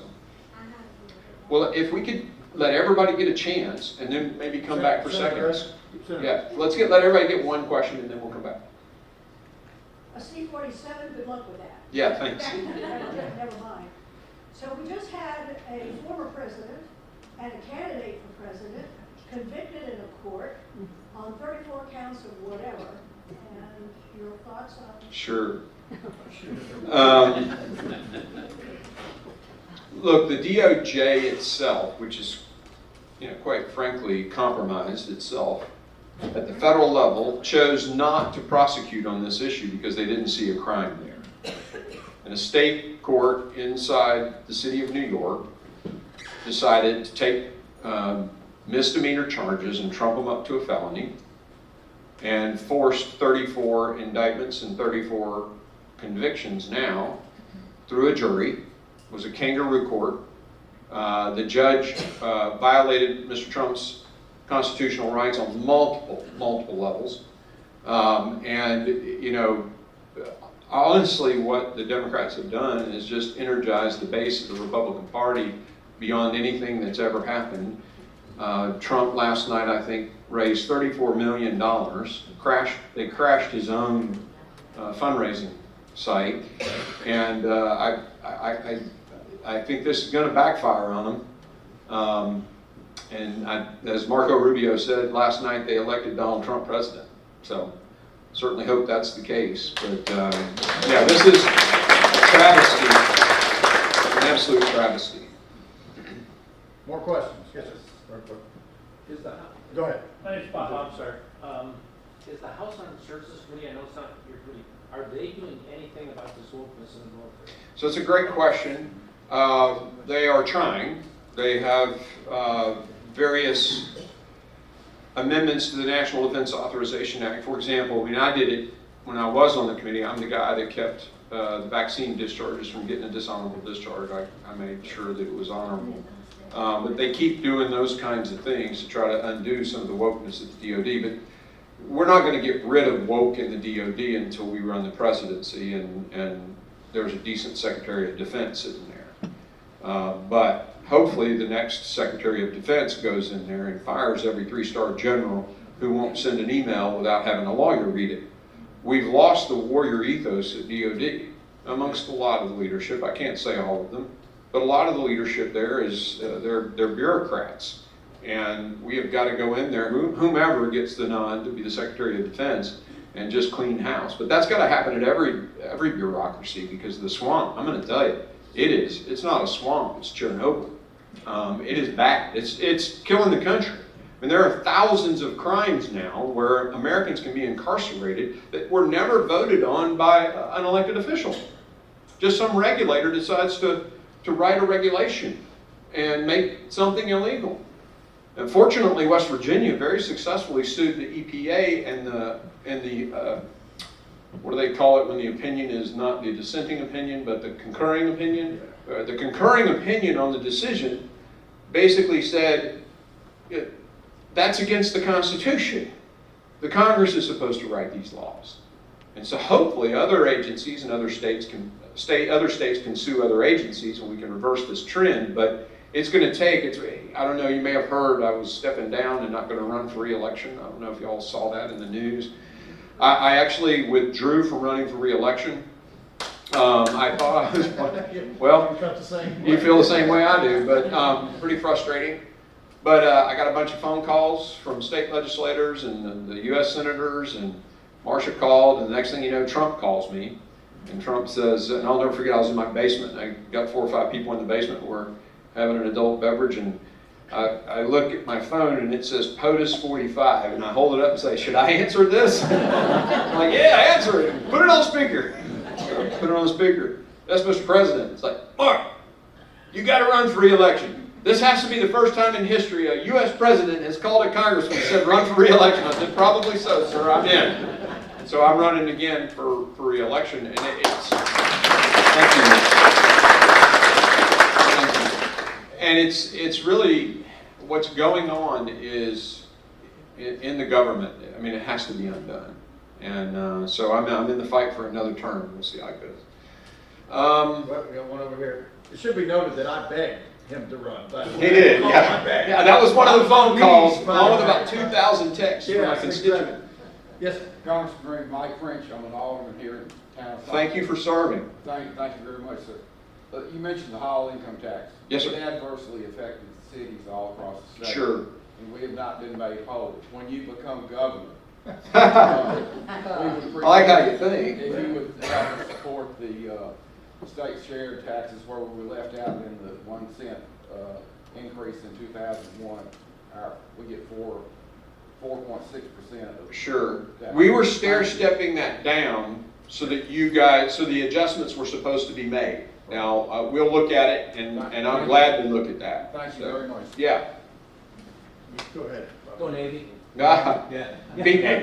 S6: well, if we could let everybody get a chance, and then maybe come back for seconds. Yeah, let everybody get one question, and then we'll come back.
S10: A C-47, good luck with that.
S6: Yeah, thanks.
S10: Never mind. So we just had a former president and a candidate for president convicted in a court on 34 counts of whatever. And your thoughts on?
S6: Sure. Look, the DOJ itself, which is, quite frankly, compromised itself at the federal level, chose not to prosecute on this issue because they didn't see a crime there. And a state court inside the city of New York decided to take misdemeanor charges and trump them up to a felony, and forced 34 indictments and 34 convictions now through a jury. It was a kangaroo court. The judge violated Mr. Trump's constitutional rights on multiple levels. And, you know, honestly, what the Democrats have done is just energize the base of the Republican Party beyond anything that's ever happened. Trump last night, I think, raised $34 million. They crashed his own fundraising site, and I think this is going to backfire on them. As Marco Rubio said last night, they elected Donald Trump president. So certainly hope that's the case. But yeah, this is travesty, an absolute travesty.
S7: More questions? Yes, sir.
S2: Is the,
S7: Go ahead.
S2: my name's Bob, I'm sorry. Is the House Armed Services Committee, I know it's not your committee, are they doing anything about this wokeness in the military?
S6: So it's a great question. They are trying. They have various amendments to the National Defense Authorization Act. For example, I mean, I did it when I was on the committee. I'm the guy that kept the vaccine discharges from getting a dishonorable discharge. I made sure that it was honorable. But they keep doing those kinds of things to try to undo some of the wokeness at the DOD. But we're not going to get rid of woke in the DOD until we run the presidency and there's a decent Secretary of Defense sitting there. But hopefully the next Secretary of Defense goes in there and fires every 3-star general who won't send an email without having a lawyer read it. We've lost the warrior ethos at DOD amongst a lot of the leadership. I can't say all of them, but a lot of the leadership there is they're bureaucrats. And we have got to go in there, whomever gets the nod to be the Secretary of Defense, and just clean house. But that's got to happen at every bureaucracy, because the swamp, I'm going to tell you, it's not a swamp, it's Chernobyl. It is bad. It's killing the country. I mean, there are thousands of crimes now where Americans can be incarcerated that were never voted on by an elected official. Just some regulator decides to write a regulation and make something illegal. And fortunately, West Virginia very successfully sued the EPA and the what do they call it when the opinion is not the dissenting opinion, but the concurring opinion? The concurring opinion on the decision basically said that's against the Constitution. The Congress is supposed to write these laws. And so hopefully other agencies and other states can sue other agencies, and we can reverse this trend. But it's going to take, I don't know, you may have heard I was stepping down and not going to run for re-election. I don't know if you all saw that in the news. I actually withdrew from running for re-election. I thought I was, well, you feel the same way I do, but pretty frustrating. But I got a bunch of phone calls from state legislators and the U.S. senators, and Marcia called, and the next thing you know, Trump calls me. And Trump says, and I'll never forget, I was in my basement. I got 4 or 5 people in the basement who were having an adult beverage, and I look at my phone and it says POTUS 45, and I hold it up and say, should I answer this? I'm like, yeah, answer it. Put it on speaker. Put it on speaker. That's Mr. President. It's like, Mark, you got to run for re-election. This has to be the first time in history a U.S. president has called a congressman and said, run for re-election. I said, probably so, sir, I'm in. So I'm running again for re-election, and it's, thank you. And it's really, what's going on is, in the government, I mean, it has to be undone. And so I'm in the fight for another term. We'll see how it goes.
S7: Well, we got one over here. It should be noted that I begged him to run.
S6: He did, yeah. Yeah, that was one of the phone calls, along with about 2,000 texts from my constituent.
S7: Yes, sir.
S11: Congressman Green, Mike French, I'm an alderman here in town.
S6: Thank you for serving.
S11: Thank you very much, sir. You mentioned the Hall income tax.
S6: Yes, sir.
S11: It adversely affected cities all across the state.
S6: Sure.
S11: And we have not been made whole. When you become governor, we would
S6: I like how you think.
S11: If you would help us support the state share taxes where we were left out in the 1 cent increase in 2001, we get 4.6% of
S6: Sure. We were stair-stepping that down so that you guys, so the adjustments were supposed to be made. Now, we'll look at it, and I'm glad to look at that.
S11: Thank you very much.
S6: Yeah.
S7: Go ahead.
S12: Go Navy.
S6: Yeah. Beat me.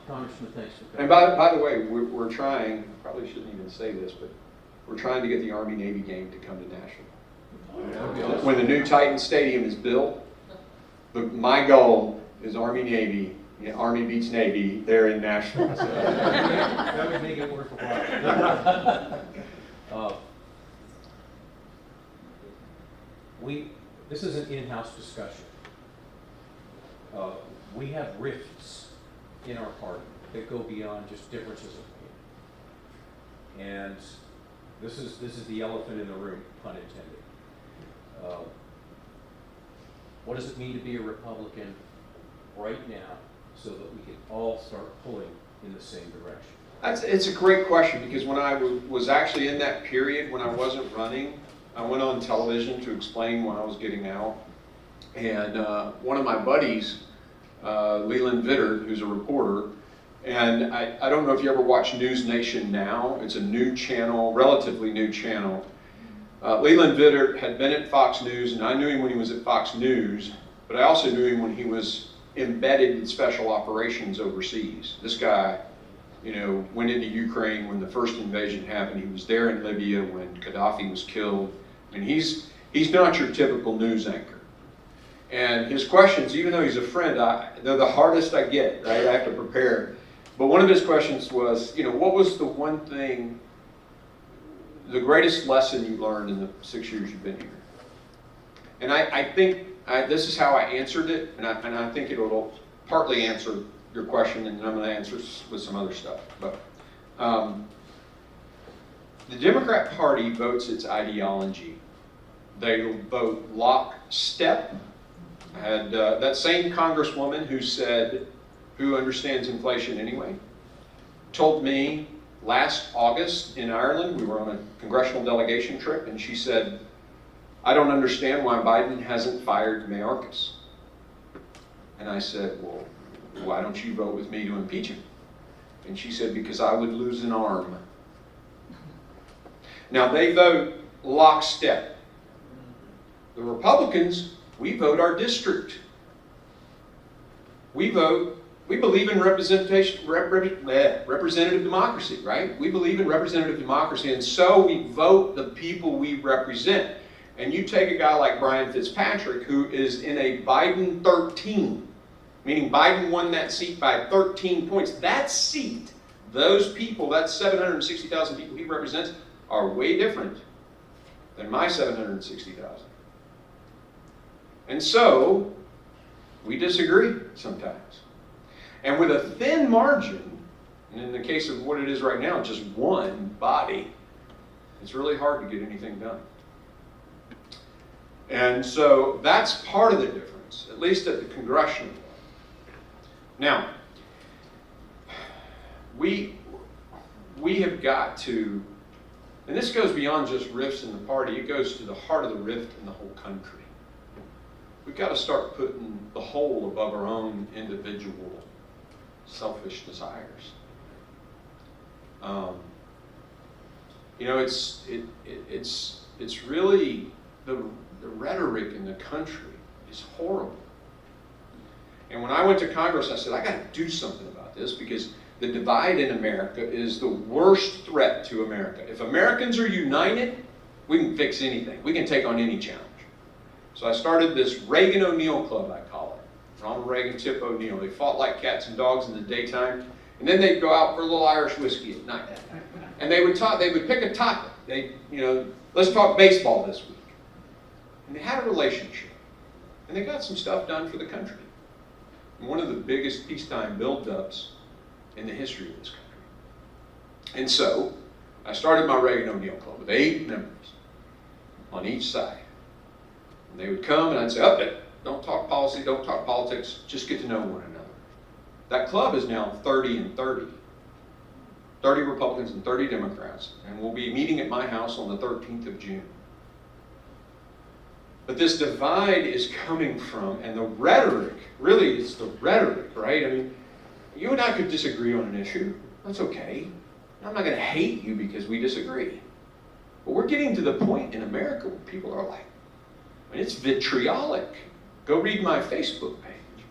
S12: Congressman, thanks for
S6: And
S12: coming.
S6: by the way, we're trying, probably shouldn't even say this, but we're trying to get the Army-Navy game to come to Nashville. When the new Titan Stadium is built, my goal is Army-Navy, Army beats Navy there in Nashville. So.
S12: That would make it worthwhile. This is an in-house discussion. We have rifts in our party that go beyond just differences of opinion. And this is the elephant in the room, pun intended. What does it mean to be a Republican right now so that we can all start pulling in the same direction?
S6: It's a great question, because when I was actually in that period when I wasn't running, I went on television to explain why I was getting out. And one of my buddies, Leland Vittert, who's a reporter, and I don't know if you ever watch News Nation Now. It's a new channel, relatively new channel. Leland Vittert had been at Fox News, and I knew him when he was at Fox News, but I also knew him when he was embedded in special operations overseas. This guy, went into Ukraine when the first invasion happened. He was there in Libya when Gaddafi was killed. And he's not your typical news anchor. And his questions, even though he's a friend, they're the hardest I get, right? I have to prepare. But one of his questions was, what was the one thing, the greatest lesson you learned in the 6 years you've been here? And I think this is how I answered it, and I think it'll partly answer your question, and I'm going to answer with some other stuff. But the Democrat Party votes its ideology. They vote lockstep. I had that same congresswoman who understands inflation anyway, told me last August in Ireland, we were on a congressional delegation trip, and she said, I don't understand why Biden hasn't fired Mayorkas. And I said, well, why don't you vote with me to impeach him? And she said, because I would lose an arm. Now they vote lockstep. The Republicans, we vote our district. We believe in representation, representative democracy, right? We believe in representative democracy, and so we vote the people we represent. And you take a guy like Brian Fitzpatrick, who is in a Biden 13, meaning Biden won that seat by 13 points. That seat, those people, that 760,000 people he represents, are way different than my 760,000. And so, we disagree sometimes. And with a thin margin, and in the case of what it is right now, just one body, it's really hard to get anything done. And so that's part of the difference, at least at the congressional level. Now, we have got to, and this goes beyond just rifts in the party, it goes to the heart of the rift in the whole country. We've got to start putting the whole above our own individual selfish desires. It's really the rhetoric in the country is horrible. And when I went to Congress, I said, I got to do something about this, because the divide in America is the worst threat to America. If Americans are united, we can fix anything. We can take on any challenge. So I started this Reagan O'Neill Club, I call it. Ronald Reagan, Tip O'Neill. They fought like cats and dogs in the daytime, and then they'd go out for a little Irish whiskey at night. And they would pick a topic. Let's talk baseball this week. And they had a relationship. And they got some stuff done for the country. And one of the biggest peacetime build-ups in the history of this country. And so, I started my Reagan O'Neill Club with 8 members on each side. And they would come and I'd say, don't talk policy, don't talk politics, just get to know one another. That club is now 30 and 30. 30 Republicans and 30 Democrats. And we'll be meeting at my house on the 13th of June. But this divide is coming from, and the rhetoric, really it's the rhetoric, right? I mean, you and I could disagree on an issue. That's okay. I'm not going to hate you because we disagree. But we're getting to the point in America where people are like, I mean, it's vitriolic. Go read my Facebook page.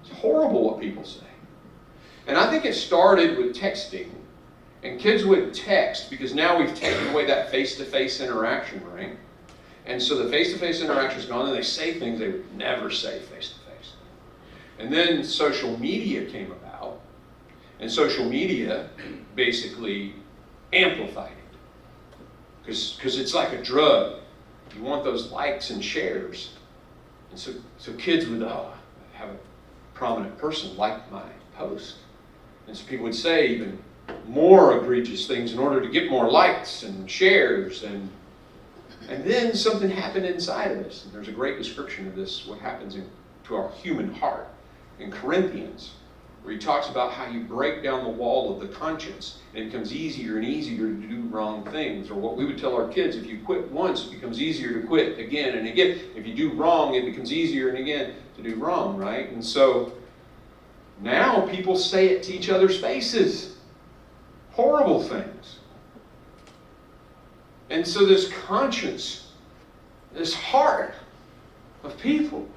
S6: It's horrible what people say. And I think it started with texting. And kids would text because now we've taken away that face-to-face interaction, right? And so the face-to-face interaction is gone, and they say things they would never say face-to-face. And then social media came about, and social media basically amplified it. Because it's like a drug. You want those likes and shares. And so kids would have a prominent person like my post. And so people would say even more egregious things in order to get more likes and shares. And then something happened inside of us. And there's a great description of this, what happens to our human heart in Corinthians, where he talks about how you break down the wall of the conscience, and it becomes easier and easier to do wrong things. Or what we would tell our kids, if you quit once, it becomes easier to quit again and again. If you do wrong, it becomes easier and again to do wrong, right? And so now people say it to each other's faces. Horrible things. And so this conscience, this heart of people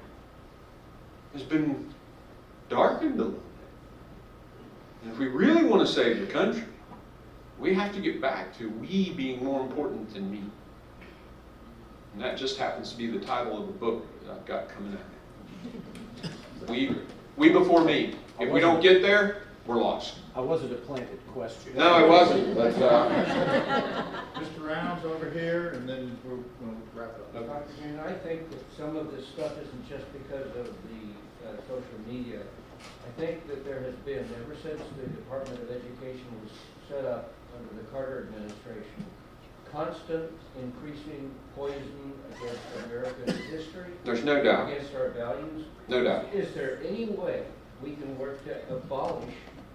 S6: has been darkened a little bit. And if we really want to save the country, we have to get back to we being more important than me. And that just happens to be the title of the book that I've got coming at me. We before me. If we don't get there, we're lost.
S12: I wasn't a planted question.
S6: No, it wasn't. But,
S7: Mr. Rounds over here, and then we'll wrap it up.
S13: Dr. Green, I think that some of this stuff isn't just because of the social media. I think that there has been, ever since the Department of Education was set up under the Carter administration, constant increasing poison against American history.
S6: There's no doubt.
S13: Against our values.
S6: No doubt.
S13: Is there any way we can work to abolish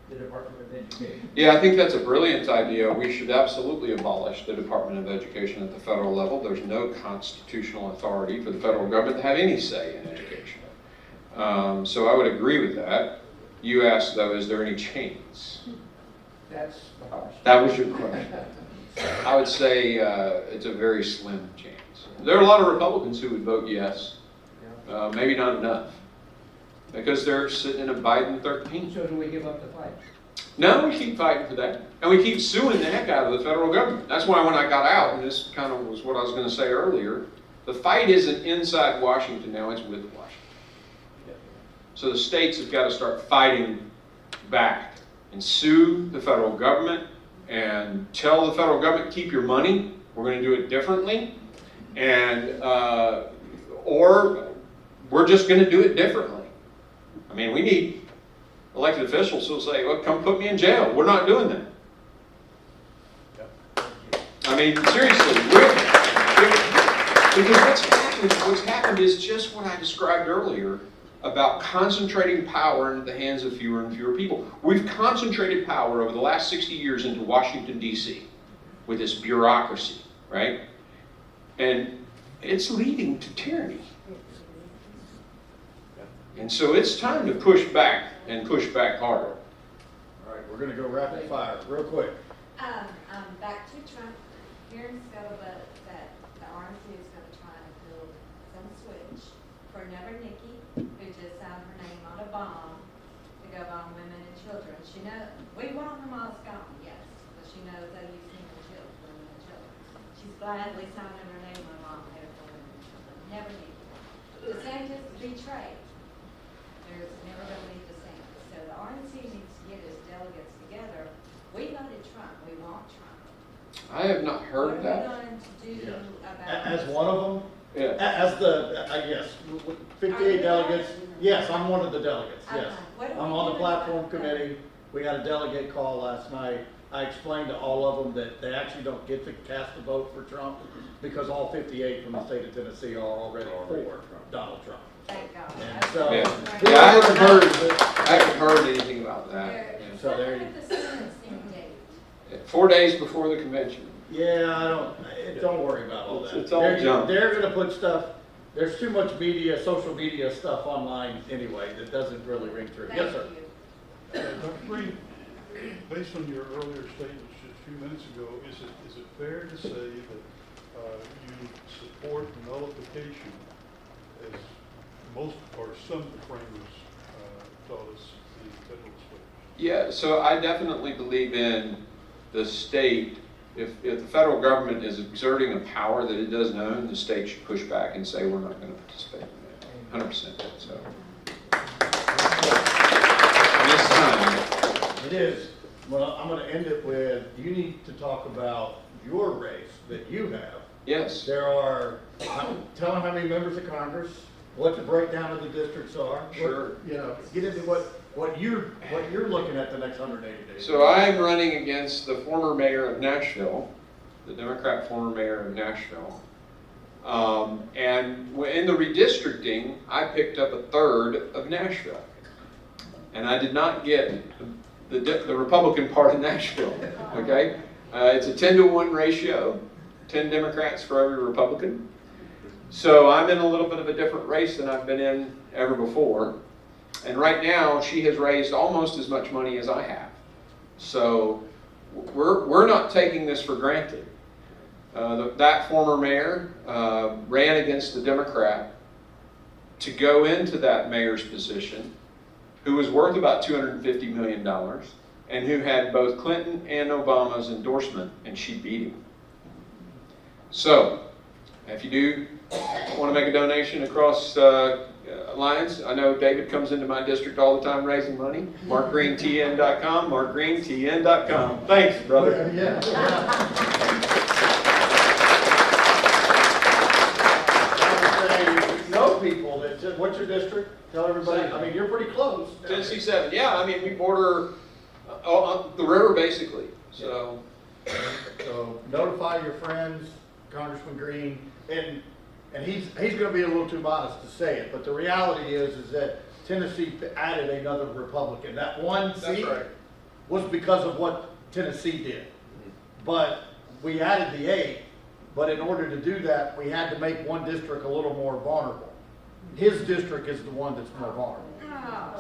S13: the Department of Education?
S6: Yeah, I think that's a brilliant idea. We should absolutely abolish the Department of Education at the federal level. There's no constitutional authority for the federal government to have any say in education. So I would agree with that. You asked, though, is there any change?
S13: That's the question.
S6: That was your question. I would say it's a very slim chance. There are a lot of Republicans who would vote yes. Maybe not enough. Because they're sitting in a Biden 13.
S13: So do we give up the fight?
S6: No, we keep fighting for that. And we keep suing the heck out of the federal government. That's why when I got out, and this kind of was what I was going to say earlier, the fight isn't inside Washington now, it's with Washington. So the states have got to start fighting back and sue the federal government and tell the federal government, keep your money, we're going to do it differently, and or we're just going to do it differently. I mean, we need elected officials who'll say, well, come put me in jail. We're not doing that. I mean, seriously, because what's happened is just what I described earlier about concentrating power into the hands of fewer and fewer people. We've concentrated power over the last 60 years into Washington, D.C. with this bureaucracy, right? And it's leading to tyranny. And so it's time to push back and push back harder.
S7: All right, we're going to go rapid fire, real quick.
S9: Back to Trump. Here in Scuba, that the RNC is going to try and build some switch for Never Nikki, who just signed her name on a bond to go on women and children. She knows we want them all gone, yes, but she knows they use single children, women and children. She's gladly signing her name on a bond there for women and children. Never Nikki. DeSantis betrayed. There's never going to be DeSantis. So the RNC needs to get its delegates together. We voted Trump. We want Trump.
S6: I have not heard that.
S9: What are we going to do about
S7: As one of them?
S6: Yeah.
S7: As the, yes, 58 delegates. Yes, I'm one of the delegates, yes. I'm on the platform committee. We had a delegate call last night. I explained to all of them that they actually don't get to cast a vote for Trump because all 58 from the state of Tennessee are already for Donald Trump.
S9: Thank God.
S7: And so,
S6: Yeah, I haven't heard anything about that. Yeah.
S7: So there you
S9: What about the sentencing date?
S6: 4 days before the convention.
S7: Yeah, don't worry about all that.
S6: It's all junk.
S7: They're gonna put stuff, there's too much media, social media stuff online anyway that doesn't really ring true. Yes, sir.
S9: Thank you.
S8: Dr. Green,
S14: Based on your earlier statements just a few minutes ago, is it fair to say that you support nullification, as most or some of the framers taught us in Federalist Ways?
S6: Yeah, so I definitely believe in the state. If the federal government is exerting a power that it doesn't own, the state should push back and say, we're not going to participate in that. 100%. So. This time.
S7: It is. Well, I'm going to end it with, you need to talk about your race that you have.
S6: Yes.
S7: There are, tell them how many members of Congress, what the breakdown of the districts are.
S6: Sure.
S7: Get into what you're looking at the next 180 days.
S6: So I'm running against the former mayor of Nashville, the Democrat former mayor of Nashville. And in the redistricting, I picked up 1/3 of Nashville. And I did not get the Republican part of Nashville, okay? It's a 10-to-1 ratio, 10 Democrats for every Republican. So I'm in a little bit of a different race than I've been in ever before. And right now, she has raised almost as much money as I have. So we're not taking this for granted. That former mayor ran against the Democrat to go into that mayor's position, who was worth about $250 million, and who had both Clinton and Obama's endorsement, and she beat him. So, if you do want to make a donation across lines, I know David comes into my district all the time raising money. MarkGreenTN.com, MarkGreenTN.com. Thanks, brother.
S7: Yeah. You know people that, what's your district? Tell everybody, I mean, you're pretty close.
S6: Tennessee 7, yeah, I mean, we border on the river basically, so.
S7: So notify your friends, Congressman Green, and he's going to be a little too modest to say it, but the reality is that Tennessee added another Republican. That one seat was because of what Tennessee did. But we added the 8, but in order to do that, we had to make one district a little more vulnerable. His district is the one that's more vulnerable.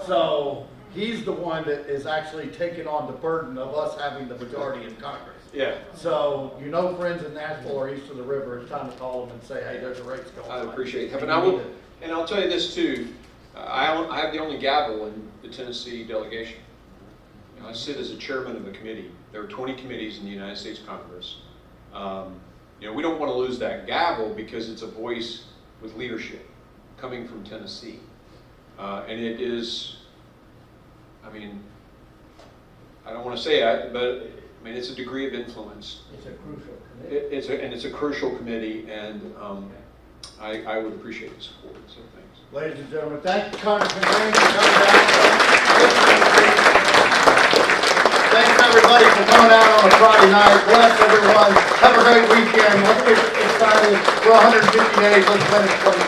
S7: So he's the one that is actually taking on the burden of us having the majority in Congress.
S6: Yeah.
S7: So, friends in Nashville or east of the river, it's time to call them and say, hey, there's a race going on.
S6: I appreciate it. And I'll tell you this too, I have the only gavel in the Tennessee delegation. I sit as a chairman of a committee. There are 20 committees in the United States Congress. We don't want to lose that gavel because it's a voice with leadership coming from Tennessee. And it is, I don't want to say it, but it's a degree of influence.
S13: It's a crucial committee.
S6: It's a crucial committee, and I would appreciate the support. So thanks.
S7: Ladies and gentlemen, thank you, Congressman Green, for coming down. Thanks everybody for coming out on a Friday night. Bless everyone. Have a great weekend. Let's get excited. We're 150 days. Let's finish 20.